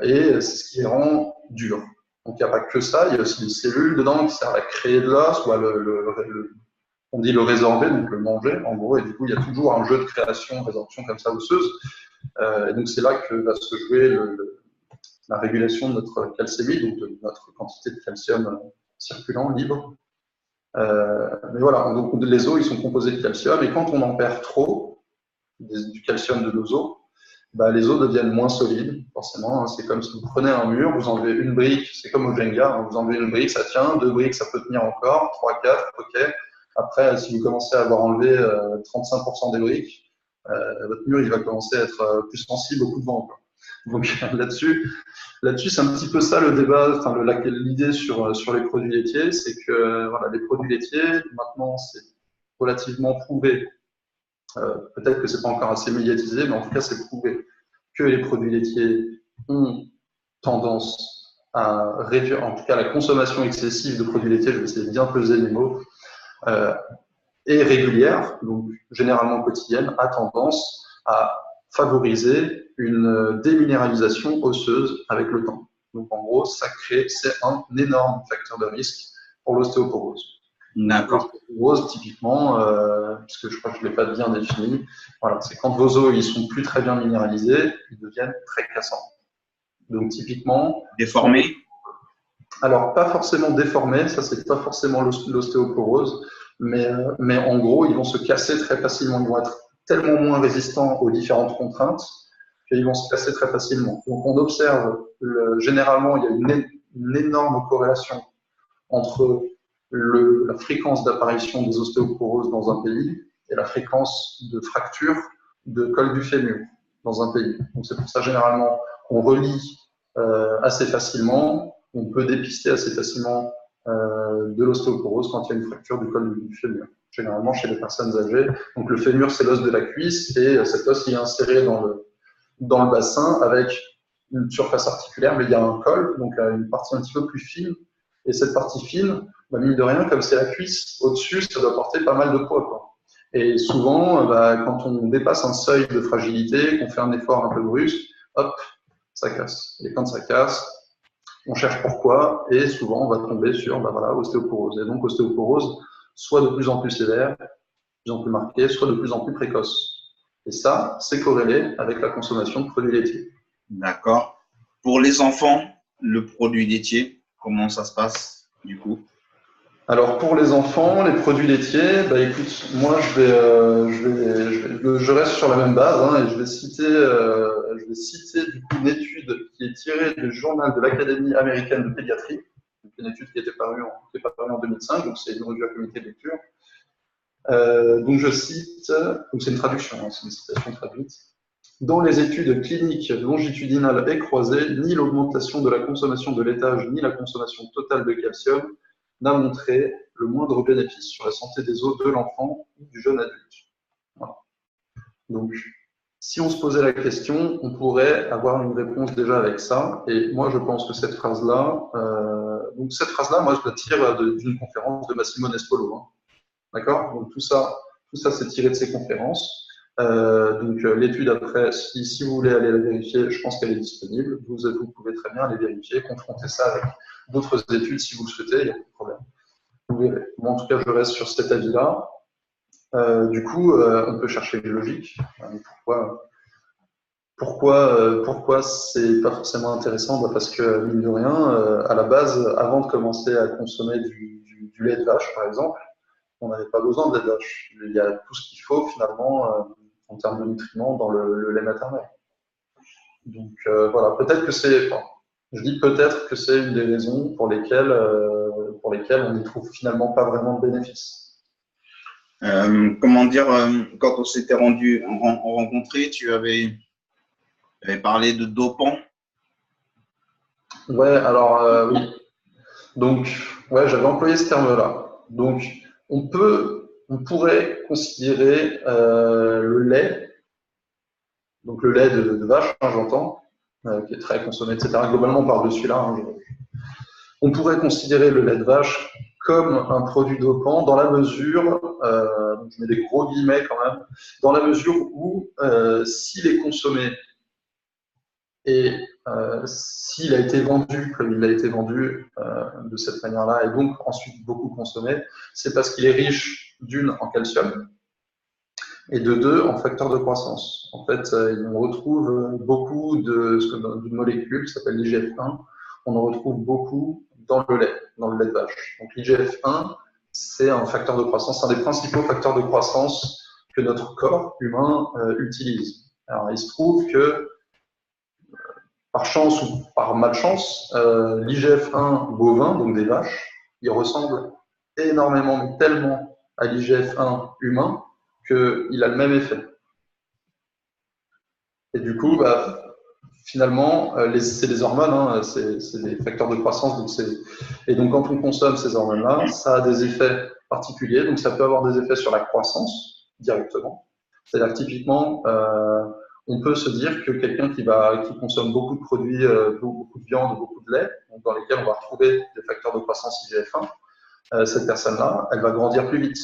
Et c'est ce qui les rend durs. Donc, il n'y a pas que ça, il y a aussi des cellules dedans qui servent à créer de l'os, soit on dit le résorber, donc le manger, en gros, et du coup, il y a toujours un jeu de création, résorption comme ça osseuse. Et donc, c'est là que va se jouer la régulation de notre calcémie, donc de notre quantité de calcium circulant, libre. Mais voilà, donc les os, ils sont composés de calcium, et quand on en perd trop, du calcium de nos os, les os deviennent moins solides, forcément. Hein. C'est comme si vous prenez un mur, vous enlevez une brique, c'est comme au Jenga, hein, vous enlevez une brique, ça tient, 2 briques, ça peut tenir encore, 3, 4, ok. Après, si vous commencez à avoir enlevé 35% des briques, votre mur il va commencer à être plus sensible au coup de vent. Quoi. Donc là-dessus, c'est un petit peu ça le débat, enfin l'idée sur les produits laitiers, c'est que voilà, les produits laitiers, maintenant, c'est relativement prouvé. Peut-être que c'est pas encore assez médiatisé, mais en tout cas, c'est prouvé que les produits laitiers ont tendance à réduire, en tout cas, la consommation excessive de produits laitiers. Je vais essayer de bien peser les mots. Et régulière, donc généralement quotidienne, a tendance à favoriser une déminéralisation osseuse avec le temps. Donc en gros, c'est un énorme facteur de risque pour l'ostéoporose. D'accord. L'ostéoporose, typiquement, puisque je crois que je ne l'ai pas bien défini, voilà, c'est quand vos os ils sont plus très bien minéralisés, ils deviennent très cassants. Donc typiquement… Déformés? Alors pas forcément déformés, ça c'est pas forcément l'ostéoporose, mais en gros, ils vont se casser très facilement. Ils vont être tellement moins résistants aux différentes contraintes qu'ils vont se casser très facilement. Donc, on observe, généralement, il y a une énorme corrélation entre la fréquence d'apparition des ostéoporoses dans un pays et la fréquence de fracture de col du fémur dans un pays. Donc, c'est pour ça, généralement, on relie assez facilement, on peut dépister assez facilement de l'ostéoporose quand il y a une fracture du col du fémur, généralement chez les personnes âgées. Donc le fémur, c'est l'os de la cuisse et cet os il est inséré dans le bassin avec une surface articulaire, mais il y a un col, donc une partie un petit peu plus fine. Et cette partie fine, mine de rien, comme c'est la cuisse, au-dessus, ça doit porter pas mal de poids, quoi. Et souvent, quand on dépasse un seuil de fragilité, qu'on fait un effort un peu brusque, hop, ça casse. Et quand ça casse, on cherche pourquoi, et souvent on va tomber sur ostéoporose. Et donc ostéoporose, soit de plus en plus sévère, de plus en plus marquée, soit de plus en plus précoce. Et ça, c'est corrélé avec la consommation de produits laitiers. D'accord. Pour les enfants, le produit laitier, comment ça se passe du coup? Alors pour les enfants, les produits laitiers, écoute, moi je reste sur la même base hein, et je vais citer du coup une étude qui est tirée du journal de l'Académie américaine de pédiatrie, une étude qui est parue en 2005, donc c'est une revue à comité de lecture. Donc je cite, donc c'est une traduction, hein, c'est une citation traduite. Dans les études cliniques longitudinales et croisées, ni l'augmentation de la consommation de laitage ni la consommation totale de calcium n'a montré le moindre bénéfice sur la santé des os de l'enfant ou du jeune adulte. Voilà. Donc, si on se posait la question, on pourrait avoir une réponse déjà avec ça. Et moi, je pense que cette phrase-là, moi, je la tire d'une conférence de Massimo Nespolo. Hein. D'accord? Donc, tout ça, c'est tiré de ses conférences. L'étude après, si vous voulez aller la vérifier, je pense qu'elle est disponible. Vous pouvez très bien aller vérifier, confronter ça avec d'autres études si vous le souhaitez, il n'y a pas de problème. Vous verrez. Moi, en tout cas, je reste sur cet avis-là. On peut chercher les logiques. Pourquoi c'est pas forcément intéressant? Parce que, mine de rien, à la base, avant de commencer à consommer du lait de vache, par exemple, on n'avait pas besoin de lait de vache. Il y a tout ce qu'il faut, finalement, en termes de nutriments dans le lait maternel. Donc, voilà, je dis peut-être que c'est une des raisons pour lesquelles on n'y trouve finalement pas vraiment de bénéfices. Comment dire, quand on s'était rencontrés, tu avais parlé de dopant. Ouais, alors oui. Donc, ouais, j'avais employé ce terme-là. Donc, on pourrait considérer le lait, donc le lait de vache, hein, j'entends, qui est très consommé, etc. Globalement, on parle de celui-là. Hein, on pourrait considérer le lait de vache comme un produit dopant dans la mesure, donc je mets des gros guillemets quand même, dans la mesure où s'il est consommé et s'il a été vendu comme il a été vendu de cette manière-là et donc ensuite beaucoup consommé, c'est parce qu'il est riche d'une en calcium et de deux en facteur de croissance. En fait, on retrouve beaucoup d'une molécule qui s'appelle l'IGF-1, on en retrouve beaucoup dans le lait de vache. Donc l'IGF-1, c'est un facteur de croissance, c'est un des principaux facteurs de croissance que notre corps humain utilise. Alors il se trouve que par chance ou par malchance, l'IGF-1 bovin, donc des vaches, il ressemble énormément, mais tellement à l'IGF-1 humain qu'il a le même effet. Et du coup, finalement, c'est des hormones, hein, c'est des facteurs de croissance. Et donc, quand on consomme ces hormones-là, ça a des effets particuliers. Donc, ça peut avoir des effets sur la croissance directement. C'est-à-dire que typiquement, on peut se dire que quelqu'un qui consomme beaucoup de produits, beaucoup de viande, beaucoup de lait, donc dans lesquels on va retrouver des facteurs de croissance IGF-1, cette personne-là, elle va grandir plus vite.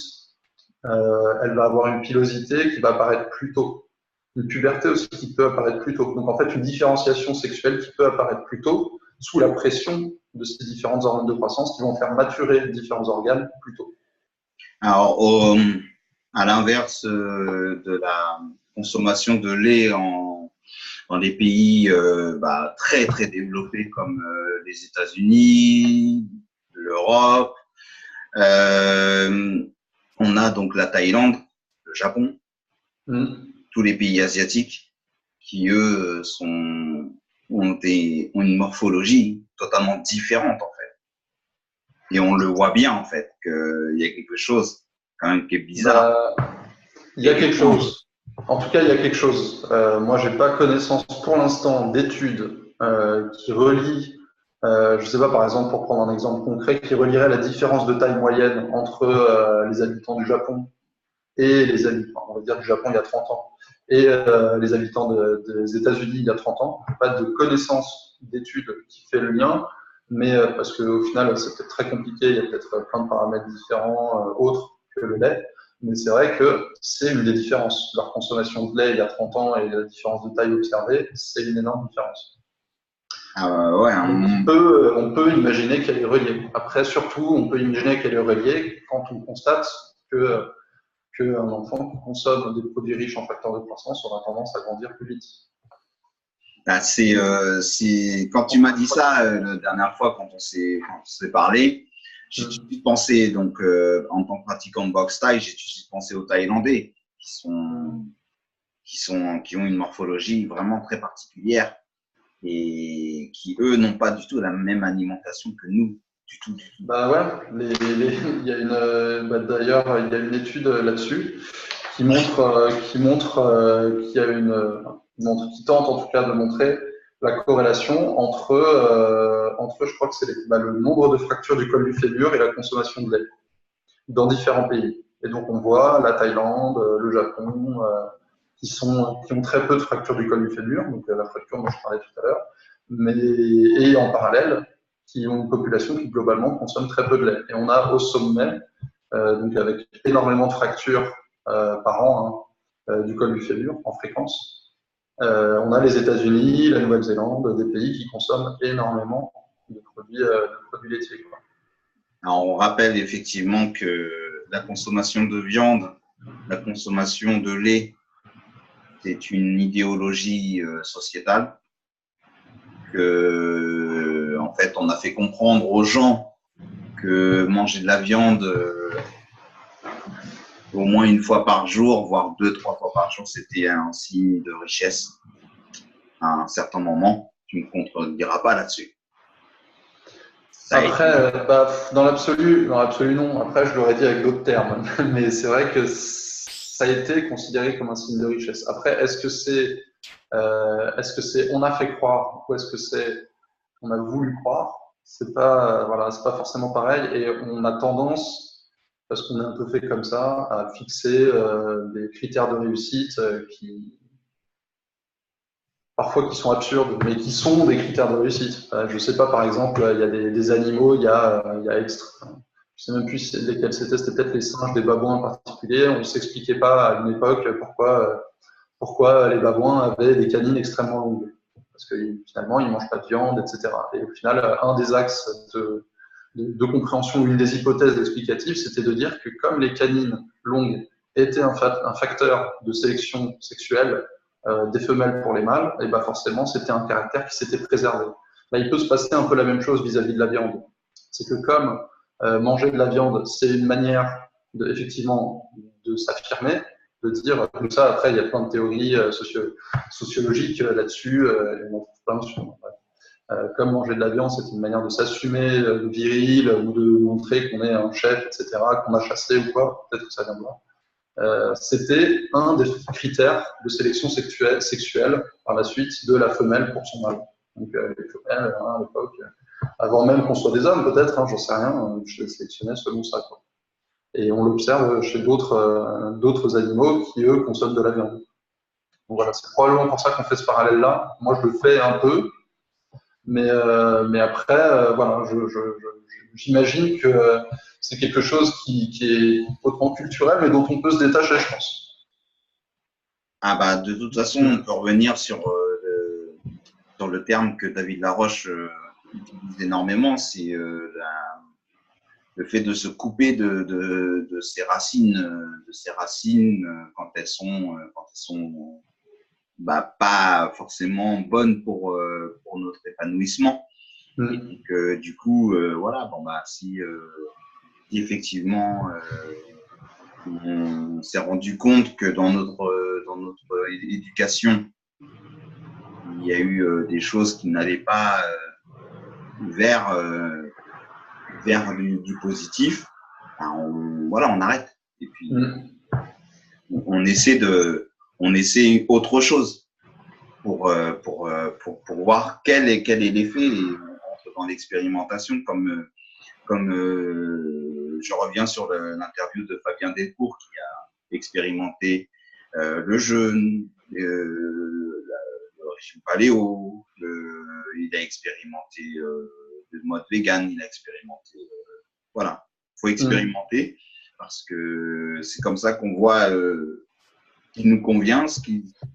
Elle va avoir une pilosité qui va apparaître plus tôt. Une puberté aussi qui peut apparaître plus tôt. Donc en fait, une différenciation sexuelle qui peut apparaître plus tôt sous la pression de ces différentes hormones de croissance qui vont faire maturer différents organes plus tôt. Alors, à l'inverse de la consommation de lait dans des pays très très développés comme les États-Unis, l'Europe, on a donc la Thaïlande, le Japon, tous les pays asiatiques qui, eux, ont une morphologie totalement différente, en fait. Et on le voit bien, en fait, qu'il y a quelque chose quand même qui est bizarre. Il y a quelque chose. En tout cas, il y a quelque chose. Moi, je n'ai pas connaissance pour l'instant d'études qui relient, je ne sais pas, par exemple, pour prendre un exemple concret, qui relierait la différence de taille moyenne entre les habitants du Japon et les habitants, on va dire, du Japon il y a 30 ans, et les habitants des États-Unis il y a 30 ans. Pas de connaissance d'études qui fait le lien, mais parce qu'au final, c'est peut-être très compliqué, il y a peut-être plein de paramètres différents autres que le lait, mais c'est vrai que c'est une des différences. Leur consommation de lait il y a 30 ans et la différence de taille observée, c'est une énorme différence. On peut imaginer qu'elle est reliée. Après, surtout, on peut imaginer qu'elle est reliée quand on constate qu'un enfant qui consomme des produits riches en facteurs de croissance aura tendance à grandir plus vite. Quand tu m'as dit ça la dernière fois, quand on s'est parlé, j'ai tout de suite pensé, donc en tant que pratiquant de boxe thaï, j'ai tout de suite pensé aux Thaïlandais qui ont une morphologie vraiment très particulière et qui, eux, n'ont pas du tout la même alimentation que nous. Du tout. Bah ouais, d'ailleurs, il y a une étude là-dessus qui montre qu'il y a qui tente en tout cas de montrer la corrélation entre, je crois que c'est le nombre de fractures du col du fémur et la consommation de lait dans différents pays. Et donc on voit la Thaïlande, le Japon, qui ont très peu de fractures du col du fémur, donc la fracture dont je parlais tout à l'heure, et en parallèle, qui ont une population qui globalement consomme très peu de lait. Et on a au sommet, donc avec énormément de fractures par an du col du fémur en fréquence, on a les États-Unis, la Nouvelle-Zélande, des pays qui consomment énormément de produits laitiers, quoi. Alors, on rappelle effectivement que la consommation de viande, la consommation de lait, c'est une idéologie sociétale que, en fait, on a fait comprendre aux gens que manger de la viande au moins une fois par jour, voire 2-3 fois par jour, c'était un signe de richesse à un certain moment. Tu ne me contrediras pas là-dessus. Après, dans l'absolu non. Après, je l'aurais dit avec d'autres termes, mais c'est vrai que ça a été considéré comme un signe de richesse. Après, est-ce que c'est on a fait croire ou est-ce que c'est on a voulu croire? C'est pas c'est pas forcément pareil et on a tendance, parce qu'on est un peu fait comme ça, à fixer des critères de réussite parfois qui sont absurdes, mais qui sont des critères de réussite. Je sais pas, par exemple, il y a des animaux, il y a je sais même plus lesquels c'était peut-être les singes, des babouins en particulier. On ne s'expliquait pas à une époque pourquoi les babouins avaient des canines extrêmement longues. Parce que finalement, ils ne mangent pas de viande, etc. Et au final, un des axes de compréhension, une des hypothèses explicatives, c'était de dire que comme les canines longues étaient un facteur de sélection sexuelle des femelles pour les mâles, et ben forcément, c'était un caractère qui s'était préservé. Là, il peut se passer un peu la même chose vis-à-vis de la viande. C'est que comme manger de la viande, c'est une manière effectivement de s'affirmer, de dire, comme ça, après, il y a plein de théories sociologiques là-dessus, on en trouve plein sur, comme manger de la viande, c'est une manière de s'assumer viril ou de montrer qu'on est un chef, etc., qu'on a chassé ou quoi, peut-être que ça vient de là. C'était un des critères de sélection sexuelle par la suite de la femelle pour son mâle. Donc les femelles, à l'époque, avant même qu'on soit des hommes peut-être, j'en sais rien, je les sélectionnais selon ça, quoi. Et on l'observe chez d'autres animaux qui, eux, consomment de la viande. Donc voilà, c'est probablement pour ça qu'on fait ce parallèle-là. Moi, je le fais un peu, mais après, voilà, j'imagine que c'est quelque chose qui est hautement culturel, mais dont on peut se détacher, je pense. Ah bah, de toute façon, on peut revenir sur le terme que David Laroche utilise énormément, c'est le fait de se couper de ses racines, quand elles sont pas forcément bonnes pour notre épanouissement. Et donc, du coup, voilà, si effectivement on s'est rendu compte que dans notre éducation, il y a eu des choses qui n'allaient pas vers du positif, on arrête. Et puis, on essaie autre chose pour voir quel est l'effet. On rentre dans l'expérimentation, comme je reviens sur l'interview de Fabien Delcourt qui a expérimenté le jeûne, le régime paléo, il a expérimenté le mode vegan, il a expérimenté. Voilà, il faut expérimenter parce que c'est comme ça qu'on voit ce qui nous convient,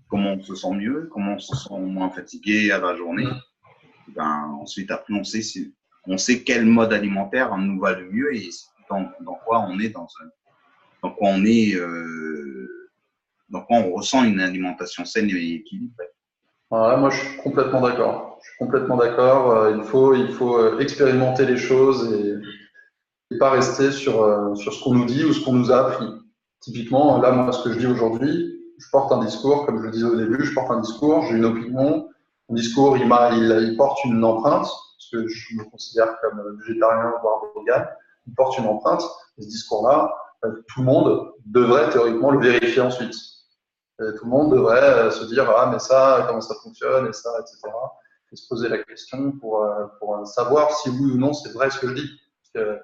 comment on se sent mieux, comment on se sent moins fatigué à la journée. Ensuite, après, on sait quel mode alimentaire nous va le mieux et dans quoi on est dans quoi on ressent une alimentation saine et équilibrée. Voilà, moi, je suis complètement d'accord. Il faut expérimenter les choses et pas rester sur ce qu'on nous dit ou ce qu'on nous a appris. Typiquement, là, moi, ce que je dis aujourd'hui, je porte un discours, comme je le disais au début, j'ai une opinion. Mon discours, il porte une empreinte, parce que je me considère comme végétarien, voire vegan. Il porte une empreinte. Et ce discours-là, tout le monde devrait théoriquement le vérifier ensuite. Et tout le monde devrait se dire ah mais ça, comment ça fonctionne et ça, etc. Et se poser la question pour savoir si oui ou non c'est vrai ce que je dis. Parce que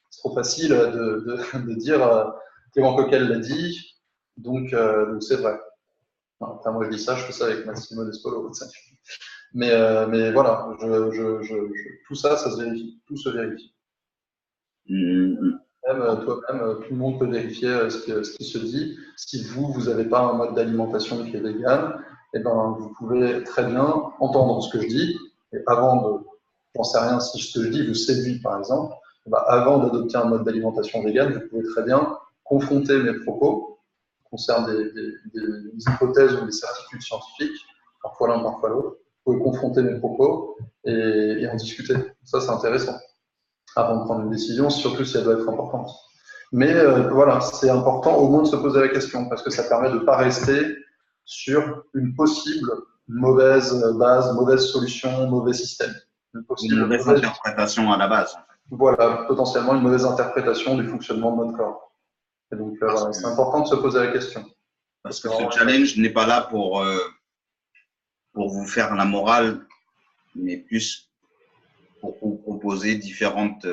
c'est trop facile de dire Clément Coquel l'a dit, donc c'est vrai. Enfin, moi je dis ça, je fais ça avec Massimo Despolo. Mais voilà, tout ça, ça se vérifie, tout se vérifie. Même toi-même, tout le monde peut vérifier ce qui se dit. Si vous n'avez pas un mode d'alimentation qui est vegan, eh ben, vous pouvez très bien entendre ce que je dis. Et avant de, j'en sais rien, si ce que je dis vous séduit par exemple, eh ben, avant d'adopter un mode d'alimentation vegan, vous pouvez très bien confronter mes propos concernant des hypothèses ou des certitudes scientifiques, parfois l'un, parfois l'autre. Vous pouvez confronter mes propos et en discuter. Ça, c'est intéressant avant de prendre une décision, surtout si elle doit être importante. Mais voilà, c'est important au moins de se poser la question parce que ça permet de ne pas rester sur une possible mauvaise base, mauvaise solution, mauvais système. Une mauvaise interprétation à la base. Voilà, potentiellement une mauvaise interprétation du fonctionnement de notre corps. Et donc voilà, c'est important de se poser la question. Parce que ce challenge n'est pas là pour vous faire la morale, mais plus pour vous proposer différentes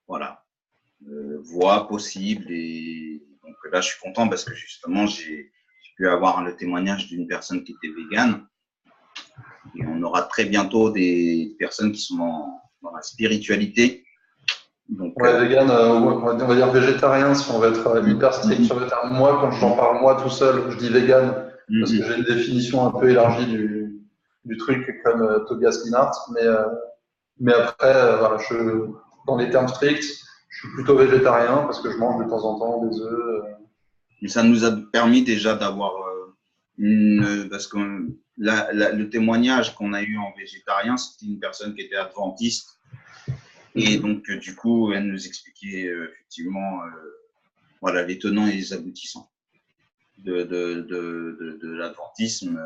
voies possibles. Et donc là, je suis content parce que justement, j'ai pu avoir le témoignage d'une personne qui était végane. Et on aura très bientôt des personnes qui sont dans la spiritualité. Donc, vegan, on va dire végétarien si on veut être hyper strict sur le terme. Moi, quand j'en parle moi tout seul, je dis vegan parce que j'ai une définition un peu élargie du truc comme Tobias Linhart. Mais après, voilà, dans les termes stricts, je suis plutôt végétarien parce que je mange de temps en temps des œufs. Et ça nous a permis déjà d'avoir parce que le témoignage qu'on a eu en végétarien, c'était une personne qui était adventiste. Et donc, du coup, elle nous expliquait effectivement les tenants et les aboutissants de l'adventisme.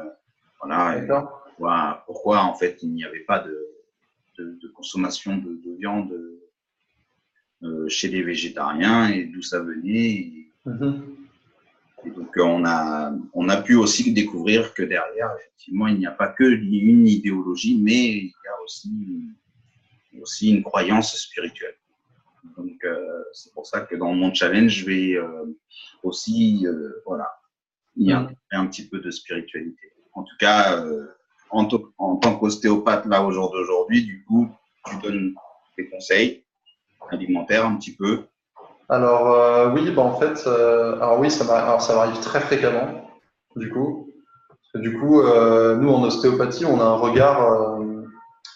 Pourquoi, en fait, il n'y avait pas de consommation de viande chez les végétariens et d'où ça venait. Et donc, on a pu aussi découvrir que derrière, effectivement, il n'y a pas que une idéologie, mais il y a aussi une croyance spirituelle. Donc, c'est pour ça que dans mon challenge, je vais aussi y intégrer un petit peu de spiritualité. En tout cas, en tant qu'ostéopathe, là, au jour d'aujourd'hui, du coup, tu donnes des conseils alimentaires un petit peu. Alors oui, en fait, ça m'arrive très fréquemment, du coup. Parce que, du coup, nous en ostéopathie, on a un regard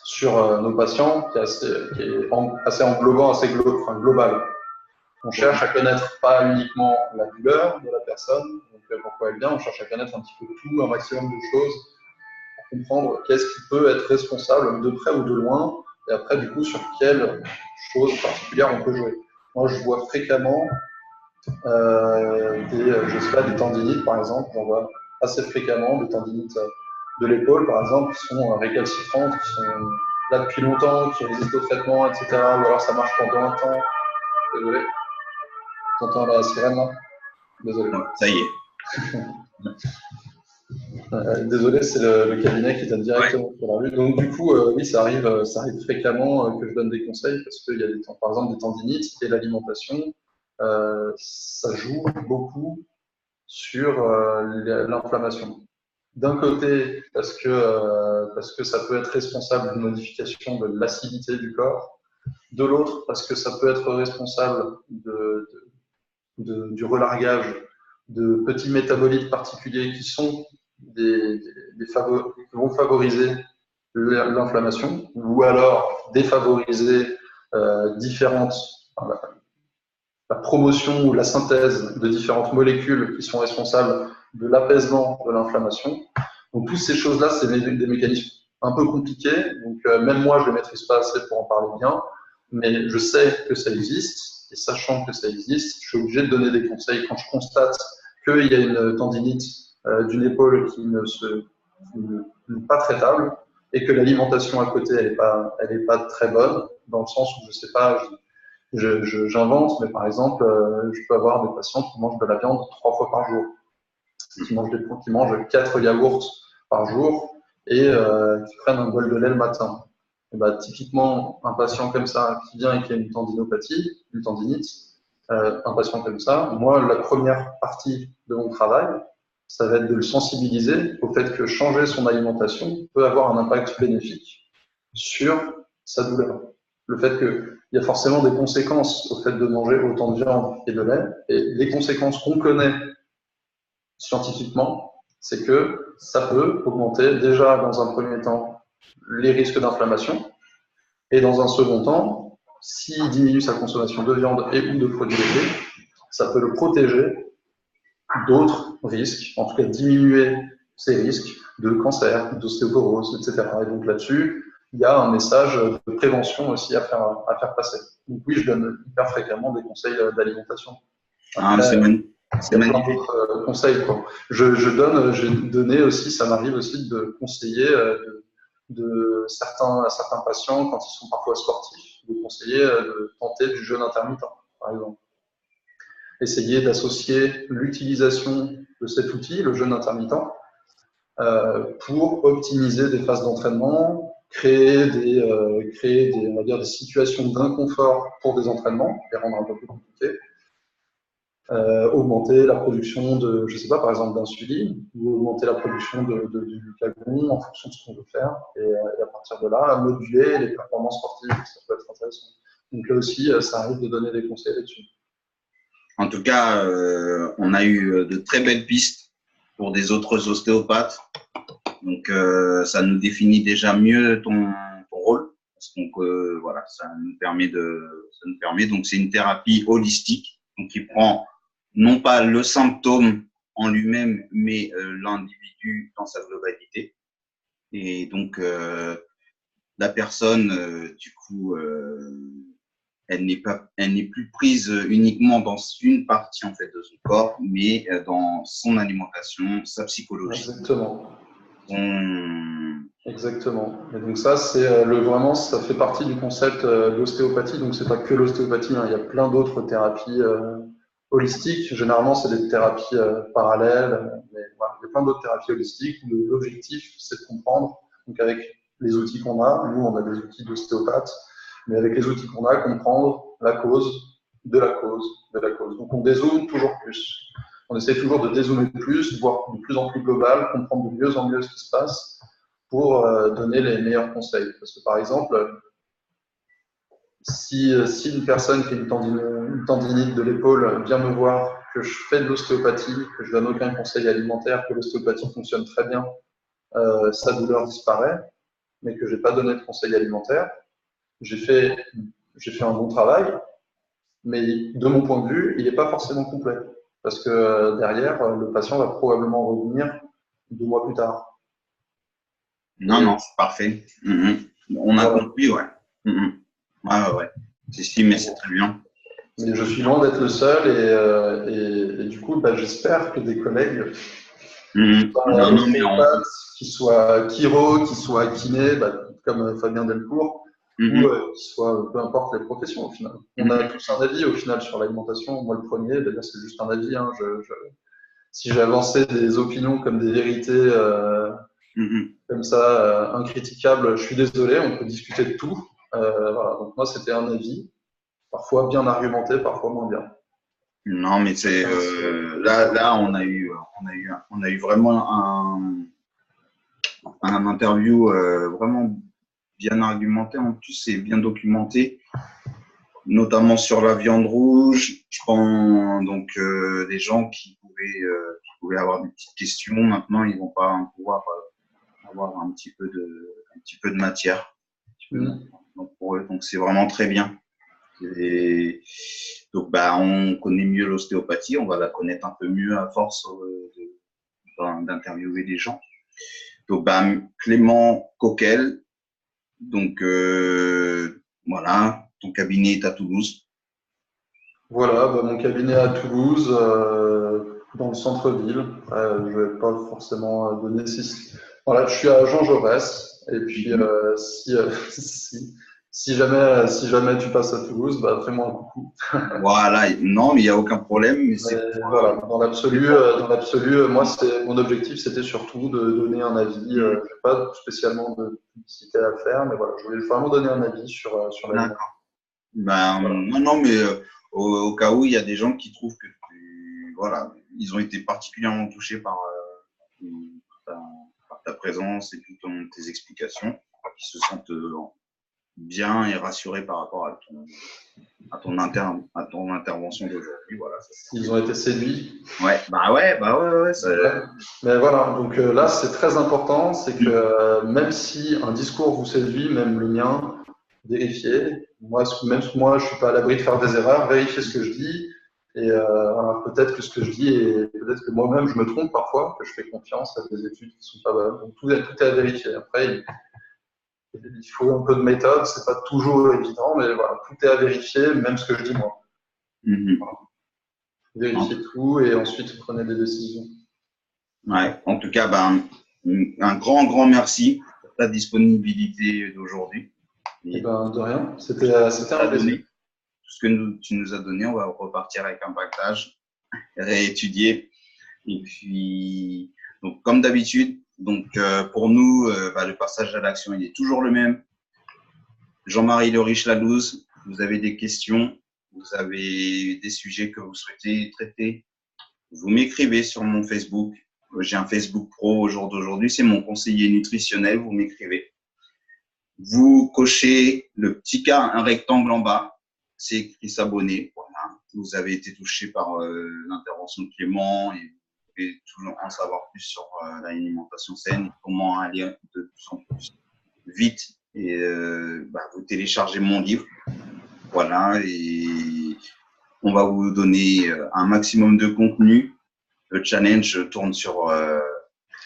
sur nos patients qui est assez englobant, assez global. On cherche à connaître pas uniquement la douleur de la personne, donc pourquoi elle vient, on cherche à connaître un petit peu tout, un maximum de choses, pour comprendre qu'est-ce qui peut être responsable de près ou de loin, et après, du coup, sur quelle chose particulière on peut jouer. Moi, je vois fréquemment des tendinites, par exemple. J'en vois assez fréquemment des tendinites de l'épaule, par exemple, qui sont récalcitrantes, qui sont là depuis longtemps, qui résistent au traitement, etc. Ou alors ça marche pendant un temps. Désolé. T'entends la sirène là? Désolé. Ça y est. Désolé, c'est le cabinet qui donne directement sur la rue. Donc du coup, oui, ça arrive fréquemment que je donne des conseils parce qu'il y a par exemple des tendinites et l'alimentation, ça joue beaucoup sur l'inflammation. D'un côté, parce que ça peut être responsable d'une modification de l'acidité du corps. De l'autre, parce que ça peut être responsable du relargage de petits métabolites particuliers qui sont qui vont favoriser l'inflammation ou alors défavoriser la promotion ou la synthèse de différentes molécules qui sont responsables de l'apaisement de l'inflammation. Donc, toutes ces choses-là, c'est des mécanismes un peu compliqués. Donc, même moi, je ne les maîtrise pas assez pour en parler bien, mais je sais que ça existe. Et sachant que ça existe, je suis obligé de donner des conseils quand je constate qu'il y a une tendinite d'une épaule qui n'est pas traitable et que l'alimentation à côté, elle est pas très bonne, dans le sens où, je sais pas, j'invente, mais par exemple, je peux avoir des patients qui mangent de la viande 3 fois par jour. qui mangent 4 yaourts par jour et qui prennent un bol de lait le matin. Et bah, typiquement, un patient comme ça qui vient et qui a une tendinopathie, une tendinite, un patient comme ça, moi, la première partie de mon travail, ça va être de le sensibiliser au fait que changer son alimentation peut avoir un impact bénéfique sur sa douleur. Le fait qu'il y a forcément des conséquences au fait de manger autant de viande et de lait, et les conséquences qu'on connaît scientifiquement, c'est que ça peut augmenter déjà dans un premier temps les risques d'inflammation, et dans un second temps, s'il diminue sa consommation de viande et ou de produits laitiers, ça peut le protéger d'autres risques, en tout cas diminuer ces risques de cancer, d'ostéoporose, etc. Et donc là-dessus, il y a un message de prévention aussi à faire passer. Donc oui, je donne hyper fréquemment des conseils d'alimentation. C'est magnifique. Il y a plein d'autres conseils, quoi. J'ai donné aussi, ça m'arrive aussi de conseiller de certains patients, quand ils sont parfois sportifs, de conseiller de tenter du jeûne intermittent, par exemple. Essayer d'associer l'utilisation de cet outil, le jeûne intermittent, pour optimiser des phases d'entraînement, créer on va dire, des situations d'inconfort pour des entraînements, les rendre un peu plus compliqués, augmenter la production de, je sais pas, par exemple d'insuline, ou augmenter la production du glucagon en fonction de ce qu'on veut faire, et à partir de là, moduler les performances sportives, ça peut être intéressant. Donc là aussi, ça arrive de donner des conseils là-dessus. En tout cas, on a eu de très belles pistes pour des autres ostéopathes. Donc, ça nous définit déjà mieux ton rôle. Parce que voilà, ça nous permet. Donc, c'est une thérapie holistique, donc qui prend non pas le symptôme en lui-même, mais l'individu dans sa globalité. Et donc, la personne, du coup, elle n'est plus prise uniquement dans une partie en fait de son corps, mais dans son alimentation, sa psychologie. Exactement. Exactement. Et donc ça, c'est vraiment, ça fait partie du concept de l'ostéopathie. Donc c'est pas que l'ostéopathie, hein. Il y a plein d'autres thérapies holistiques. Généralement, c'est des thérapies parallèles, mais voilà, il y a plein d'autres thérapies holistiques où l'objectif, c'est de comprendre. Donc avec les outils qu'on a, nous, on a des outils d'ostéopathe, mais avec les outils qu'on a, comprendre la cause de la cause de la cause. Donc on dézoome toujours plus. On essaie toujours de dézoomer plus, de voir de plus en plus global, comprendre de mieux en mieux ce qui se passe pour donner les meilleurs conseils. Parce que par exemple, si une personne qui a une tendinite de l'épaule vient me voir, que je fais de l'ostéopathie, que je donne aucun conseil alimentaire, que l'ostéopathie fonctionne très bien, sa douleur disparaît, mais que je n'ai pas donné de conseil alimentaire, j'ai fait un bon travail, mais de mon point de vue, il n'est pas forcément complet. Parce que derrière, le patient va probablement revenir 2 mois plus tard. Non, c'est parfait. On a compris, ouais. Ouais. Si, mais c'est très bien. Mais je suis loin d'être le seul et du coup, j'espère que des collègues qui soient chiro, qui soient kiné, comme Fabien Delcourt, ou qui soient, peu importe les professions au final. On a tous un avis au final sur l'alimentation. Moi, le premier, d'ailleurs, c'est juste un avis. Hein. Si j'avançais des opinions comme des vérités comme ça, incriticables, je suis désolé, on peut discuter de tout. Voilà. Donc moi, c'était un avis, parfois bien argumenté, parfois moins bien. Non, mais c'est là, on a eu vraiment un interview vraiment bien argumenté, en plus c'est bien documenté, notamment sur la viande rouge. Je prends donc des gens qui pouvaient avoir des petites questions. Maintenant, ils vont pas pouvoir avoir un petit peu de matière. Donc pour eux, donc c'est vraiment très bien. Et donc, on connaît mieux l'ostéopathie, on va la connaître un peu mieux à force d'interviewer des gens. Donc, Clément Coquel, donc voilà, ton cabinet est à Toulouse. Voilà, mon cabinet est à Toulouse, dans le centre-ville. Je ne vais pas forcément donner Voilà, je suis à Jean Jaurès. Et puis, si jamais tu passes à Toulouse, bah, fais-moi un coucou. Voilà, non, mais il n'y a aucun problème. Mais c'est Mais voilà, dans l'absolu, moi, mon objectif, c'était surtout de donner un avis. Je n'ai pas spécialement de publicité à faire, mais voilà, je voulais vraiment donner un avis sur l'alimentation. d'accord. Ben, Voilà. non, mais au cas où il y a des gens qui trouvent que voilà, ils ont été particulièrement touchés ta, par ta présence et puis tes explications, qui se sentent bien et rassurés par rapport à ton intervention d'aujourd'hui. Voilà, Ils ont été séduits. ouais, ouais. Ouais. Mais voilà, donc là, c'est très important, c'est que même si un discours vous séduit, même le mien, vérifiez. Même si moi, je suis pas à l'abri de faire des erreurs, vérifiez ce que je dis. Et voilà, peut-être que ce que je dis, et peut-être que moi-même, je me trompe parfois, que je fais confiance à des études qui sont pas bonnes. Donc tout est à vérifier. Après, il faut un peu de méthode, c'est pas toujours évident, mais voilà, tout est à vérifier, même ce que je dis moi. Voilà. Vérifiez tout et ensuite prenez des décisions. Ouais, en tout cas, ben, un grand merci pour ta disponibilité d'aujourd'hui. Et ben, de rien, c'était un plaisir. Tout ce que tu nous as donné, on va repartir avec un bagage, réétudier. Et puis, donc, comme d'habitude, donc, pour nous, le passage à l'action, il est toujours le même. Jean-Marie Le Riche-Lalouse, vous avez des questions, vous avez des sujets que vous souhaitez traiter, vous m'écrivez sur mon Facebook. J'ai un Facebook pro au jour d'aujourd'hui, c'est mon conseiller nutritionnel, vous m'écrivez. Vous cochez le petit cas, un rectangle en bas, c'est écrit s'abonner. Voilà. Vous avez été touché par l'intervention de Clément et vous pouvez toujours en savoir plus sur l'alimentation saine et comment aller de plus en plus vite. Et vous téléchargez mon livre. Voilà, et on va vous donner un maximum de contenu. Le challenge tourne sur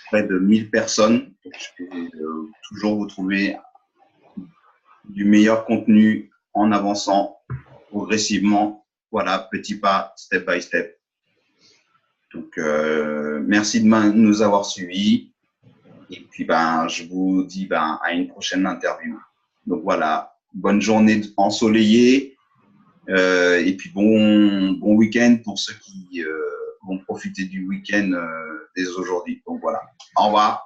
près de 1000 personnes. Je vais toujours vous trouver du meilleur contenu en avançant progressivement. Voilà, petit pas, step by step. Donc, merci de nous avoir suivis. Et puis, je vous dis à une prochaine interview. Donc, voilà, bonne journée ensoleillée. Et puis, bon week-end pour ceux qui vont profiter du week-end dès aujourd'hui. Donc, voilà. Au revoir.